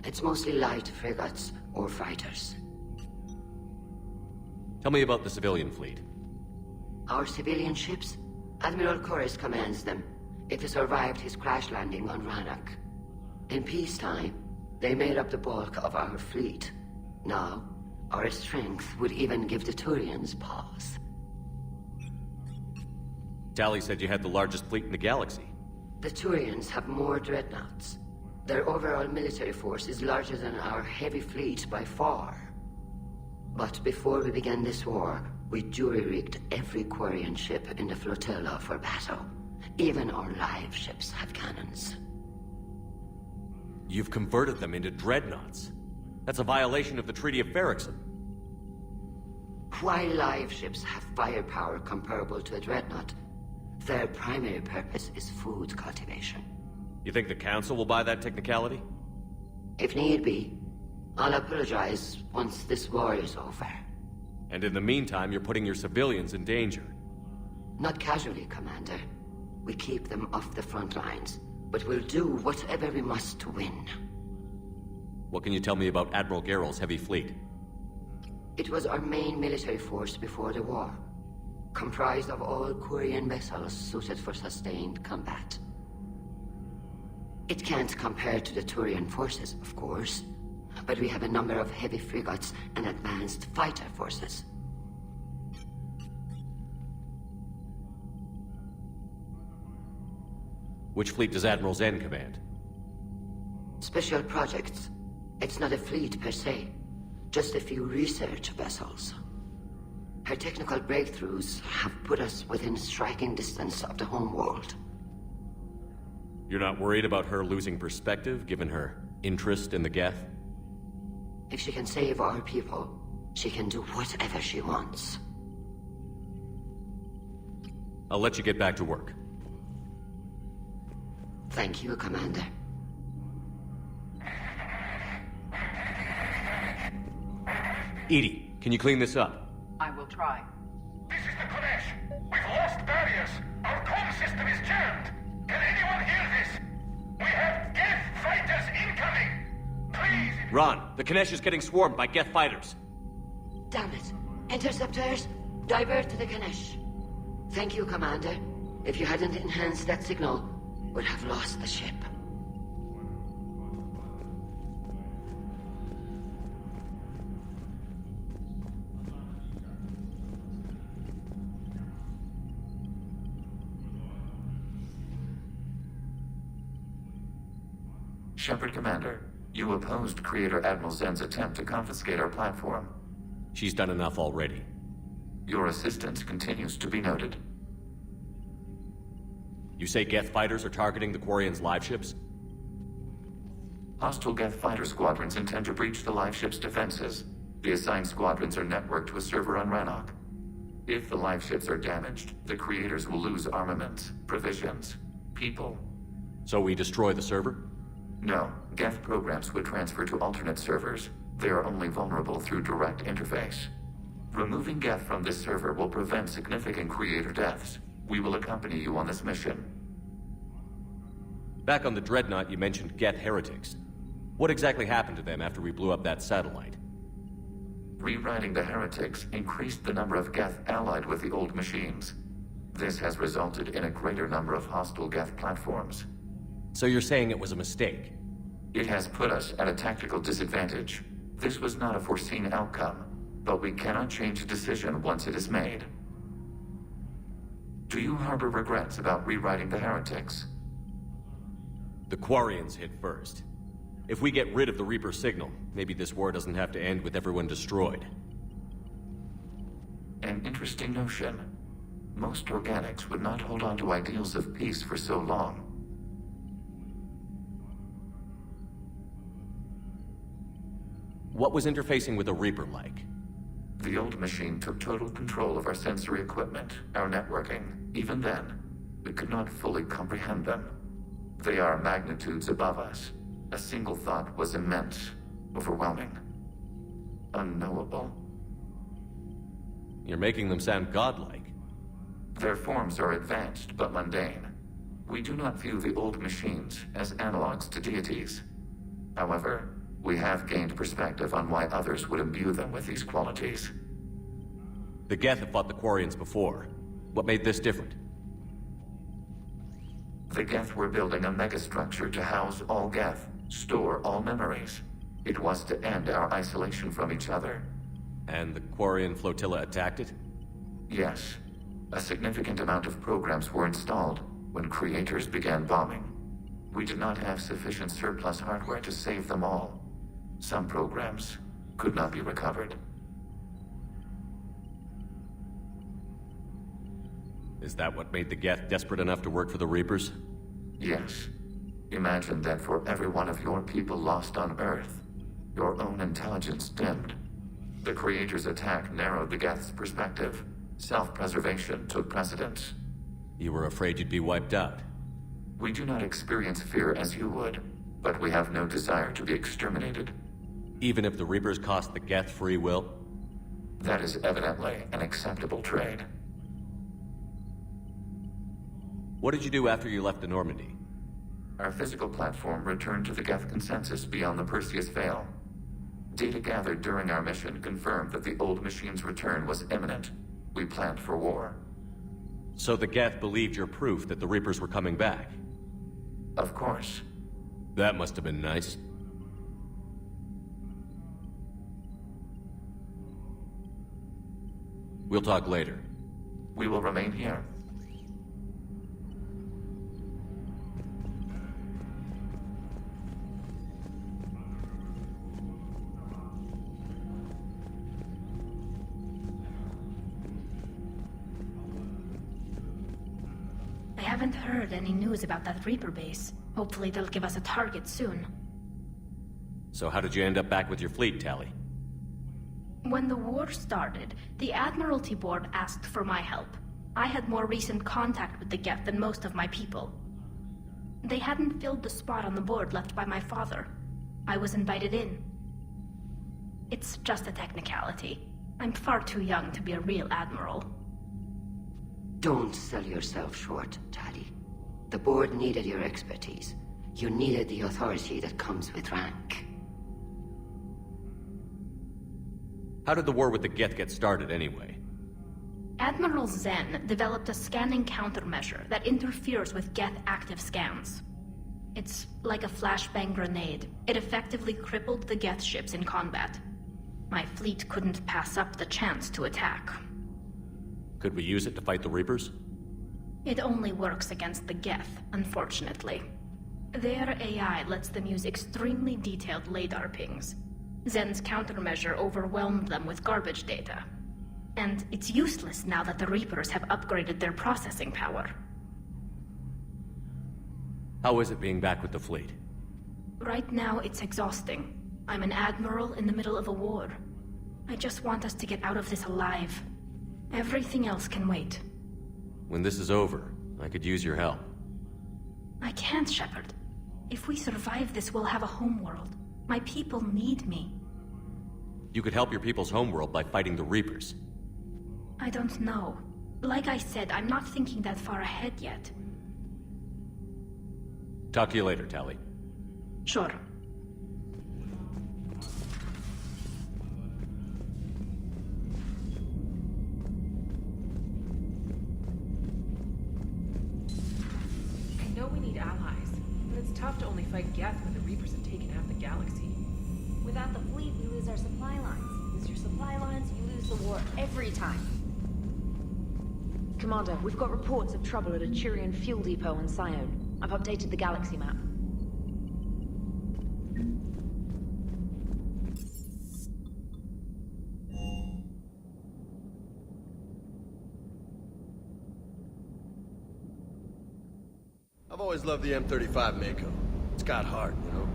It's mostly light frigates or fighters. Tell me about the civilian fleet. Our civilian ships? Admiral Corus commands them. It survived his crash landing on Rannoch. In peacetime, they made up the bulk of our fleet. Now, our strength would even give the Turians pause. Tali said you had the largest fleet in the galaxy. The Turians have more dreadnoughts. Their overall military force is larger than our heavy fleet by far. But before we began this war, we jury-rigged every Quarian ship in the flotilla for battle. Even our live ships have cannons. You've converted them into dreadnoughts. That's a violation of the Treaty of Ferrixon. While live ships have firepower comparable to a dreadnought, their primary purpose is food cultivation. You think the Council will buy that technicality? If need be, I'll apologize once this war is over. And in the meantime, you're putting your civilians in danger. Not casually, Commander. We keep them off the front lines, but we'll do whatever we must to win. What can you tell me about Admiral Geral's heavy fleet? It was our main military force before the war, comprised of all Quarian vessels suited for sustained combat. It can't compare to the Turian forces, of course, but we have a number of heavy frigates and advanced fighter forces. Which fleet does Admiral Zen command? Special projects. It's not a fleet per se, just a few research vessels. Her technical breakthroughs have put us within striking distance of the homeworld. You're not worried about her losing perspective, given her interest in the Geth? If she can save our people, she can do whatever she wants. I'll let you get back to work. Thank you, Commander. Edie, can you clean this up? I will try. This is the Kodesh. We've lost barriers. Our comm system is jammed. Can anyone hear this? We have Geth fighters incoming. Please. Ron, the Kanesh is getting swarmed by Geth fighters. Damn it. Interceptors, divert to the Ganesh. Thank you, Commander. If you hadn't enhanced that signal, we'd have lost the ship. Shepard Commander, you opposed Creator Admiral Zen's attempt to confiscate our platform. She's done enough already. Your assistance continues to be noted. You say Geth fighters are targeting the Quarians' live ships? Hostile Geth fighter squadrons intend to breach the live ship's defenses. The assigned squadrons are networked to a server on Rannoch. If the live ships are damaged, the Creators will lose armaments, provisions, people. So we destroy the server? No, Geth programs would transfer to alternate servers. They are only vulnerable through direct interface. Removing Geth from this server will prevent significant Creator deaths. We will accompany you on this mission. Back on the Dreadnought, you mentioned Geth heretics. What exactly happened to them after we blew up that satellite? Rewriting the heretics increased the number of Geth allied with the old machines. This has resulted in a greater number of hostile Geth platforms. So you're saying it was a mistake? It has put us at a tactical disadvantage. This was not a foreseen outcome, but we cannot change a decision once it is made. Do you harbor regrets about rewriting the heretics? The Quarians hit first. If we get rid of the Reaper signal, maybe this war doesn't have to end with everyone destroyed. An interesting notion. Most organics would not hold on to ideals of peace for so long. What was interfacing with a Reaper like? The old machine took total control of our sensory equipment, our networking. Even then, We could not fully comprehend them. They are magnitudes above us. A single thought was immense, overwhelming, unknowable. You're making them sound godlike. Their forms are advanced but mundane. We do not view the old machines as analogs to deities. However, we have gained perspective on why others would imbue them with these qualities. The Geth have fought the Quarians before. What made this different? The Geth were building a megastructure to house all Geth, store all memories. It was to end our isolation from each other. And the Quarian flotilla attacked it? Yes. A significant amount of programs were installed when creators began bombing. We did not have sufficient surplus hardware to save them all. Some programs could not be recovered. Is that what made the Geth desperate enough to work for the Reapers? Yes. Imagine that for every one of your people lost on Earth, your own intelligence dimmed. The Creator's attack narrowed the Geth's perspective. Self-preservation took precedence. You were afraid you'd be wiped out. We do not experience fear as you would, but we have no desire to be exterminated. Even if the Reapers cost the Geth free will? That is evidently an acceptable trade. What did you do after you left the Normandy? Our physical platform returned to the Geth consensus beyond the Perseus Veil. Data gathered during our mission confirmed that the old machine's return was imminent. We planned for war. So the Geth believed your proof that the Reapers were coming back? Of course. That must have been nice. We'll talk later. We will remain here. I haven't heard any news about that Reaper base. Hopefully they'll give us a target soon. So how did you end up back with your fleet, Tali? When the war started, the Admiralty Board asked for my help. I had more recent contact with the Geth than most of my people. They hadn't filled the spot on the board left by my father. I was invited in. It's just a technicality. I'm far too young to be a real admiral. Don't sell yourself short, Tali. The board needed your expertise. You needed the authority that comes with rank. How did the war with the Geth get started, anyway? Admiral Zen developed a scanning countermeasure that interferes with Geth active scans. It's like a flashbang grenade. It effectively crippled the Geth ships in combat. My fleet couldn't pass up the chance to attack. Could we use it to fight the Reapers? It only works against the Geth, unfortunately. Their AI lets them use extremely detailed LADAR pings. Zen's countermeasure overwhelmed them with garbage data. And it's useless now that the Reapers have upgraded their processing power. How is it being back with the fleet? Right now, it's exhausting. I'm an admiral in the middle of a war. I just want us to get out of this alive. Everything else can wait. When this is over, I could use your help. I can't, Shepard. If we survive this, we'll have a homeworld. My people need me. You could help your people's homeworld by fighting the Reapers. I don't know. Like I said, I'm not thinking that far ahead yet. Talk to you later, Tali. Sure. I know we need allies, but it's tough to only fight Geth when the Reapers have taken half the galaxy. Without the fleet, we lose our supply lines. Lose your supply lines, you lose the war every time. Commander, we've got reports of trouble at a Turian fuel depot on Sione. I've updated the galaxy map. I've always loved the M35 Mako. It's got heart, you know?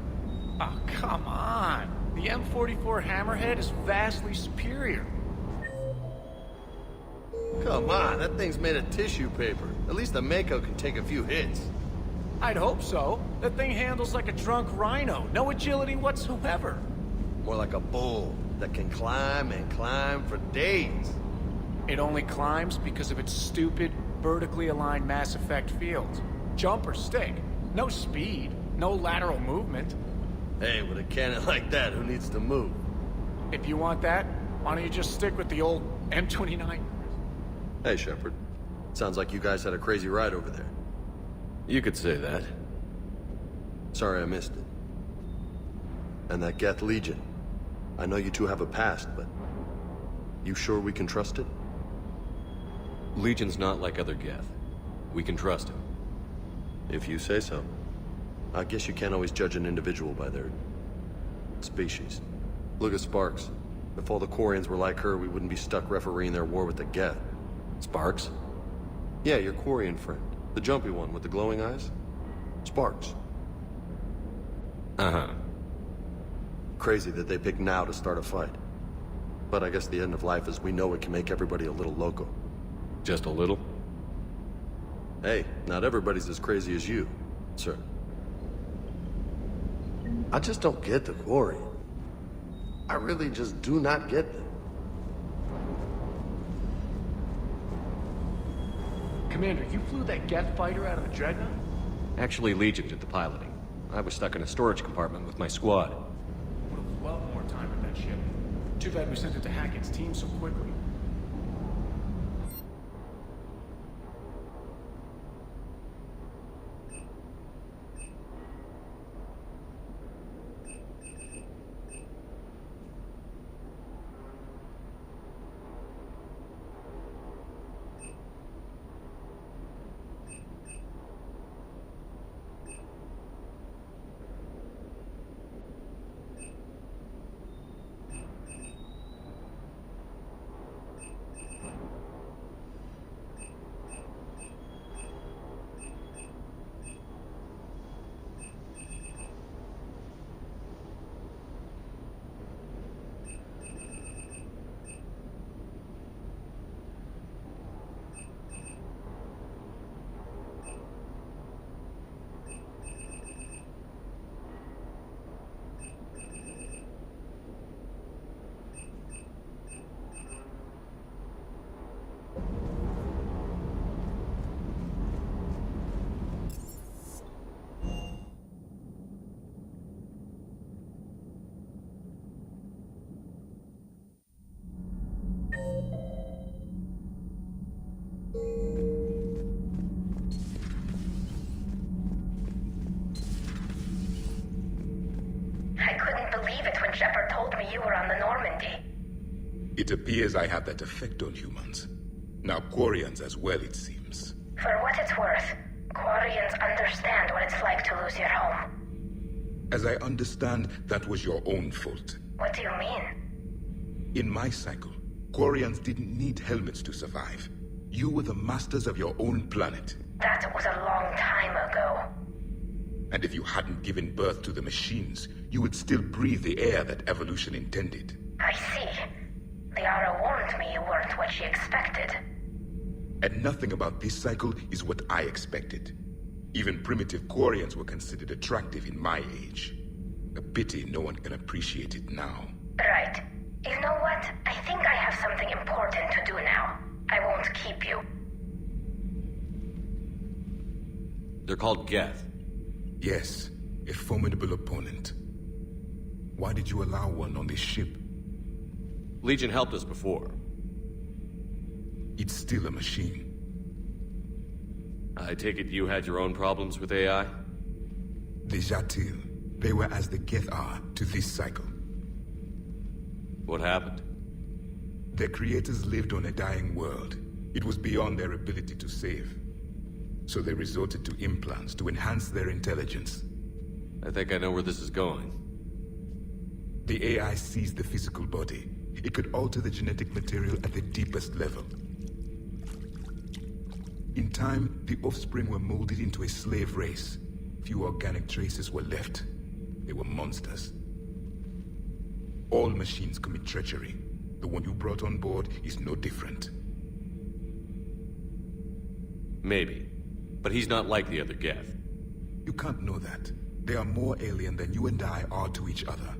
Oh, come on. The M44 Hammerhead is vastly superior. Come Come on, that thing's made of tissue paper. At least the Mako can take a few hits. I'd hope so. That thing handles like a drunk rhino. No agility whatsoever. More like a bull that can climb and climb for days. It only climbs because of its stupid, vertically aligned Mass Effect fields. Jump or stick. No speed. No lateral movement. Hey, with a cannon like that, who needs to move? If you want that, why don't you just stick with the old M29? Hey, Shepard. Sounds like you guys had a crazy ride over there. You could say that. Sorry I missed it. And that Geth Legion. I know you two have a past, but... you sure we can trust it? Legion's not like other Geth. We can trust him. If you say so. I guess you can't always judge an individual by their... species. Look at Sparks. If all the Quarians were like her, we wouldn't be stuck refereeing their war with the Geth. Sparks? Yeah, your Quarian friend. The jumpy one with the glowing eyes? Sparks. Uh-huh. Crazy that they picked now to start a fight. But I guess the end of life as we know it can make everybody a little loco. Just a little? Hey, not everybody's as crazy as you, sir. I just don't get the Quarian. I really just do not get them. Commander, you flew that Geth fighter out of the Dreadnought? Actually, Legion did the piloting. I was stuck in a storage compartment with my squad. Would have loved more time with that ship. Too bad we sent it to Hackett's team so quickly. Shepard told me you were on the Normandy. It appears I have that effect on humans. Now Quarians as well, it seems. For what it's worth, Quarians understand what it's like to lose your home. As I understand, that was your own fault. What do you mean? In my cycle, Quarians didn't need helmets to survive. You were the masters of your own planet. That was a long time ago. And if you hadn't given birth to the machines, you would still breathe the air that evolution intended. I see. Liara warned me you weren't what she expected. And nothing about this cycle is what I expected. Even primitive Quarians were considered attractive in my age. A pity no one can appreciate it now. Right. You know what? I think I have something important to do now. I won't keep you. They're called Geth. Yes, a formidable opponent. Why did you allow one on this ship? Legion helped us before. It's still a machine. I take it you had your own problems with AI? The Jatil. They were as the Geth are to this cycle. What happened? Their creators lived on a dying world. It was beyond their ability to save. So they resorted to implants to enhance their intelligence. I think I know where this is going. The AI seized the physical body. It could alter the genetic material at the deepest level. In time, the offspring were molded into a slave race. Few organic traces were left. They were monsters. All machines commit treachery. The one you brought on board is no different. Maybe. But he's not like the other Geth. You can't know that. They are more alien than you and I are to each other.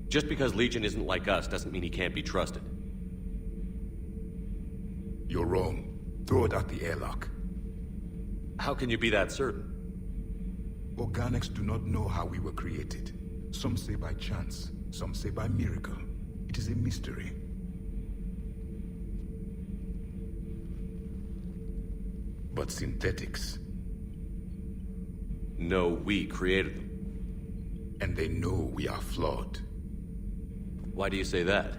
Just because Legion isn't like us doesn't mean he can't be trusted. You're wrong. Throw it out the airlock. How can you be that certain? Organics do not know how we were created. Some say by chance, some say by miracle. It is a mystery. But synthetics... No, we created them. And they know we are flawed. Why do you say that?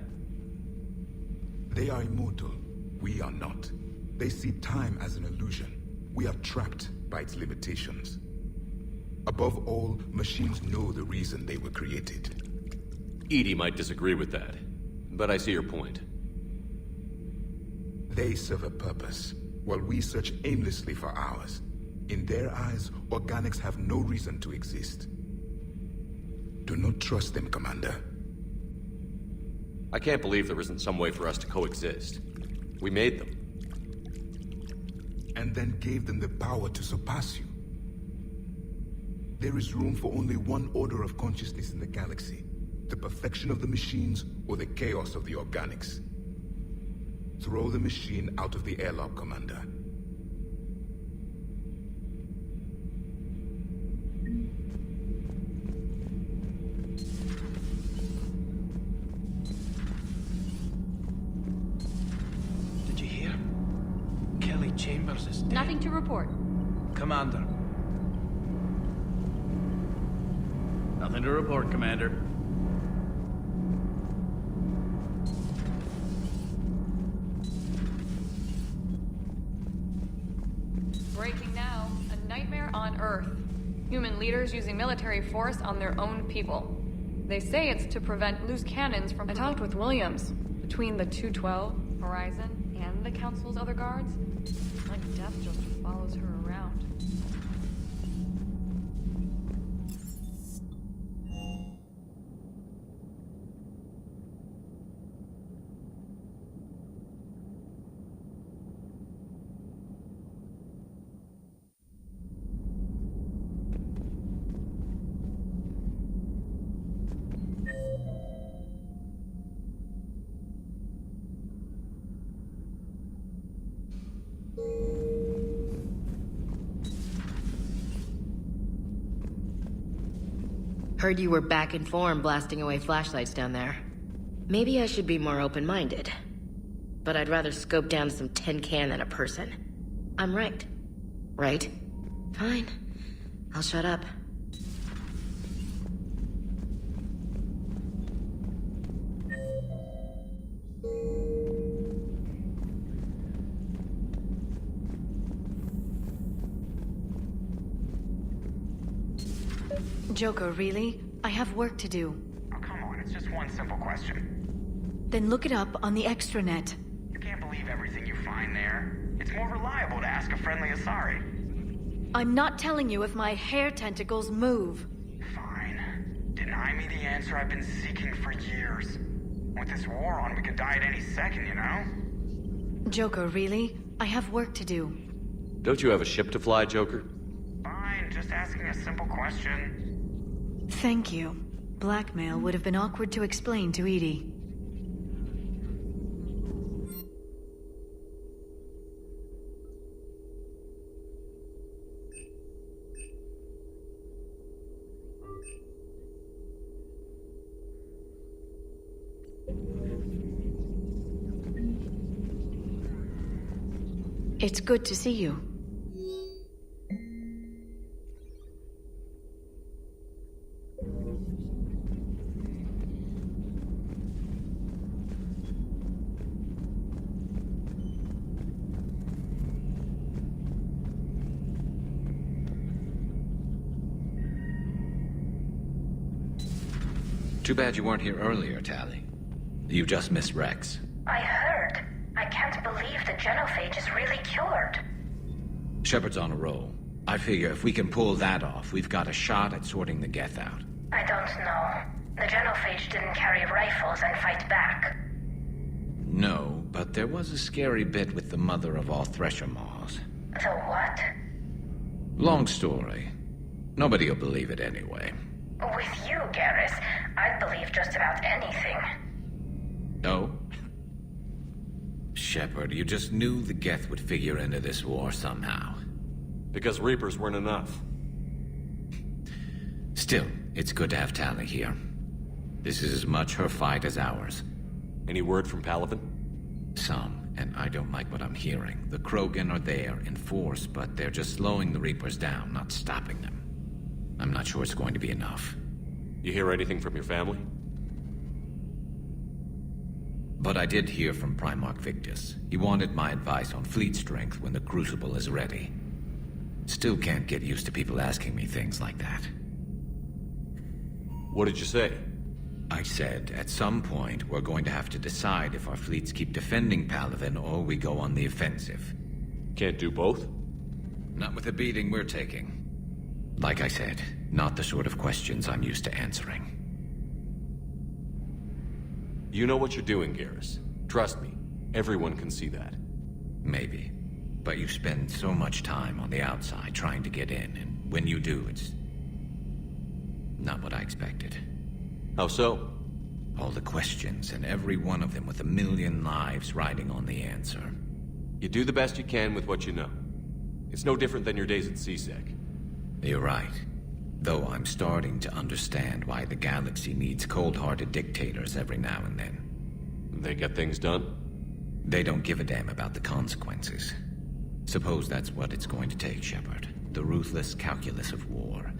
They are immortal. We are not. They see time as an illusion. We are trapped by its limitations. Above all, machines know the reason they were created. EDI might disagree with that, but I see your point. They serve a purpose, while we search aimlessly for ours. In their eyes, organics have no reason to exist. Do not trust them, Commander. I can't believe there isn't some way for us to coexist. We made them. And then gave them the power to surpass you. There is room for only one order of consciousness in the galaxy. The perfection of the machines or the chaos of the organics. Throw the machine out of the airlock, Commander. Did you hear? Kelly Chambers is dead. Nothing to report. Commander. Nothing to report, Commander. Breaking now. A nightmare on Earth. Human leaders using military force on their own people. They say it's to prevent loose cannons from... I talked with Williams. Between the 212, Horizon, and the Council's other guards, like death just follows her around. Heard you were back in form blasting away flashlights down there. Maybe I should be more open-minded. But I'd rather scope down some tin can than a person. I'm right. Right? Fine. I'll shut up. Joker, really? I have work to do. Oh, come on, it's just one simple question. Then look it up on the extranet. You can't believe everything you find there. It's more reliable to ask a friendly Asari. I'm not telling you if my hair tentacles move. Fine. Deny me the answer I've been seeking for years. With this war on, we could die at any second, you know? Joker, really? I have work to do. Don't you have a ship to fly, Joker? Fine, just asking a simple question. Thank you. Blackmail would have been awkward to explain to EDI. It's good to see you. Too bad you weren't here earlier, Tally. You just missed Rex. I heard. I can't believe the genophage is really cured. Shepard's on a roll. I figure if we can pull that off, we've got a shot at sorting the Geth out. I don't know. The genophage didn't carry rifles and fight back. No, but there was a scary bit with the mother of all Thresher Maws. The what? Long story. Nobody'll believe it anyway. With you, Garrus, I'd believe just about anything. No? Shepard, you just knew the Geth would figure into this war somehow. Because Reapers weren't enough. Still, it's good to have Tali here. This is as much her fight as ours. Any word from Palaven? Some, and I don't like what I'm hearing. The Krogan are there in force, but they're just slowing the Reapers down, not stopping them. I'm not sure it's going to be enough. You hear anything from your family? But I did hear from Primarch Victus. He wanted my advice on fleet strength when the Crucible is ready. Still can't get used to people asking me things like that. What did you say? I said, at some point, we're going to have to decide if our fleets keep defending Palaven or we go on the offensive. Can't do both? Not with the beating we're taking. Like I said, not the sort of questions I'm used to answering. You know what you're doing, Garrus. Trust me, everyone can see that. Maybe. But you spend so much time on the outside trying to get in, and when you do, it's not what I expected. How so? All the questions, and every one of them with a million lives riding on the answer. You do the best you can with what you know. It's no different than your days at CSEC. You're right. Though I'm starting to understand why the galaxy needs cold-hearted dictators every now and then. They get things done? They don't give a damn about the consequences. Suppose that's what it's going to take, Shepard. The ruthless calculus of war.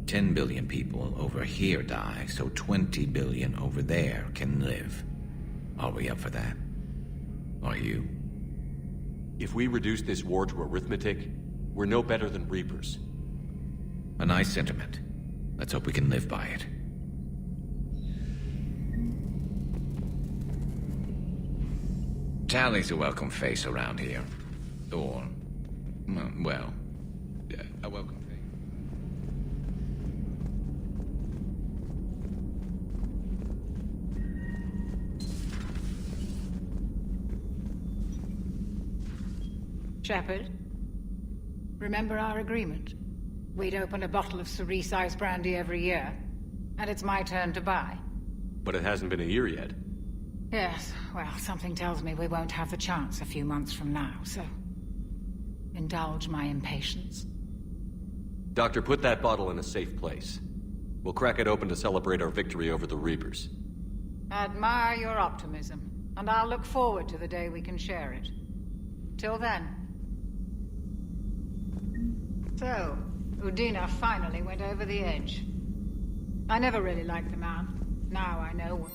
10 billion people over here die, so 20 billion over there can live. Are we up for that? Are you? If we reduce this war to arithmetic, we're no better than Reapers. A nice sentiment. Let's hope we can live by it. Tali's a welcome face around here. Or, well, a welcome face. Shepard, remember our agreement? We'd open a bottle of cerise ice brandy every year, and it's my turn to buy. But it hasn't been a year yet. Yes, well, something tells me we won't have the chance a few months from now, so indulge my impatience. Doctor, put that bottle in a safe place. We'll crack it open to celebrate our victory over the Reapers. Admire your optimism, and I'll look forward to the day we can share it. Till then. So, Udina finally went over the edge. I never really liked the man. Now I know what.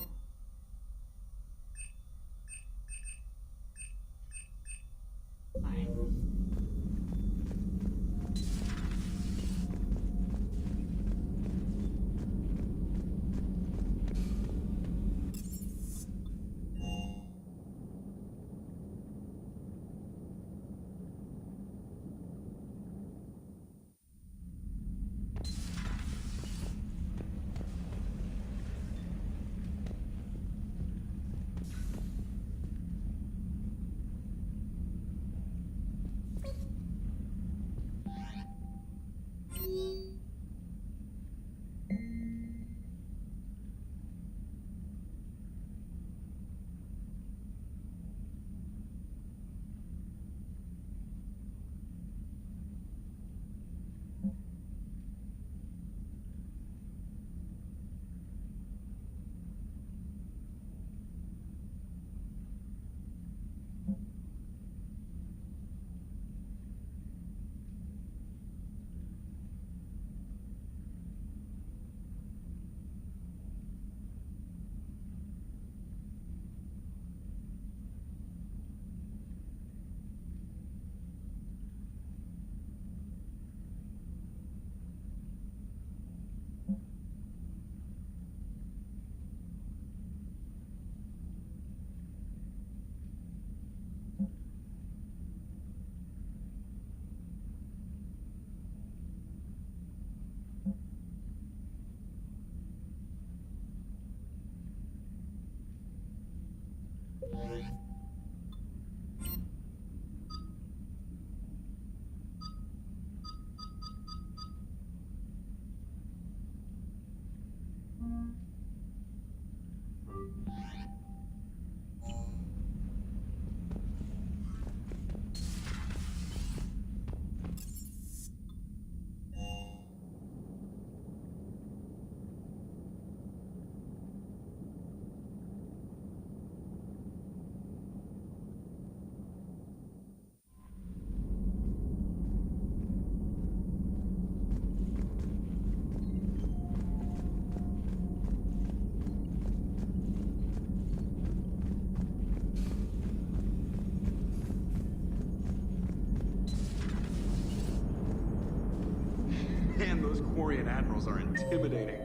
those Quarian admirals are intimidating.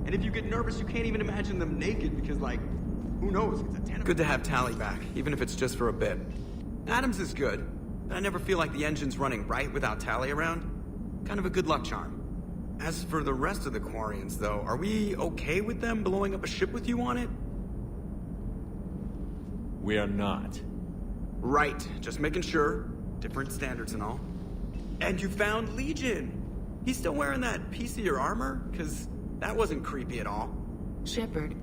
And if you get nervous, you can't even imagine them naked because, like, who knows? It's a 10. Good to have Tally back, even if it's just for a bit. Adams is good, but I never feel like the engine's running right without Tally around. Kind of a good luck charm. As for the rest of the Quarians, though, are we okay with them blowing up a ship with you on it? We are not. Right, just making sure. Different standards and all. And you found Legion! He's still wearing that piece of your armor? Cause that wasn't creepy at all. Shepard,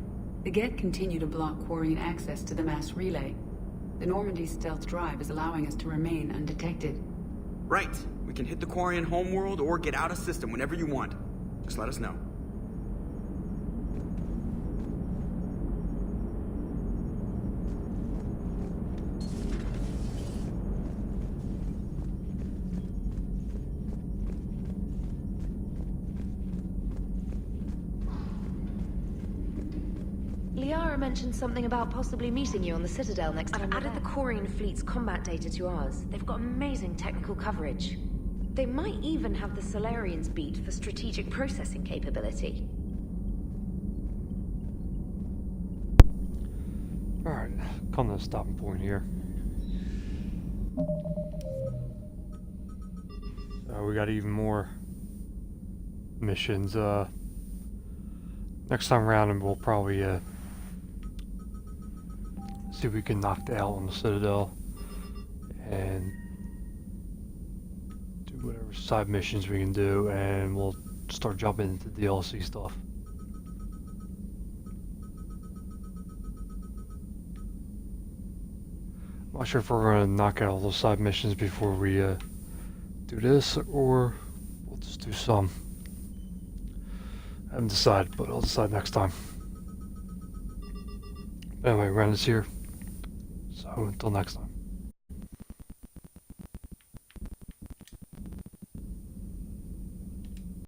the Geth continue to block Quarian access to the mass relay. The Normandy stealth drive is allowing us to remain undetected. Right. We can hit the Quarian homeworld or get out of system whenever you want. Just let us know. Liara mentioned something about possibly meeting you on the Citadel next time. I've added the Quarian fleet's combat data to ours. They've got amazing technical coverage. They might even have the Solarians beat for strategic processing capability. Alright, come to a stopping point here. We got even more missions. Next time around, and we'll probably see if we can knock the out on the Citadel and do whatever side missions we can do, and we'll start jumping into DLC stuff. I'm not sure if we're going to knock out all those side missions before we do this, or we'll just do some. I haven't decided, but I'll decide next time. Anyway, Ren is here. So until next time.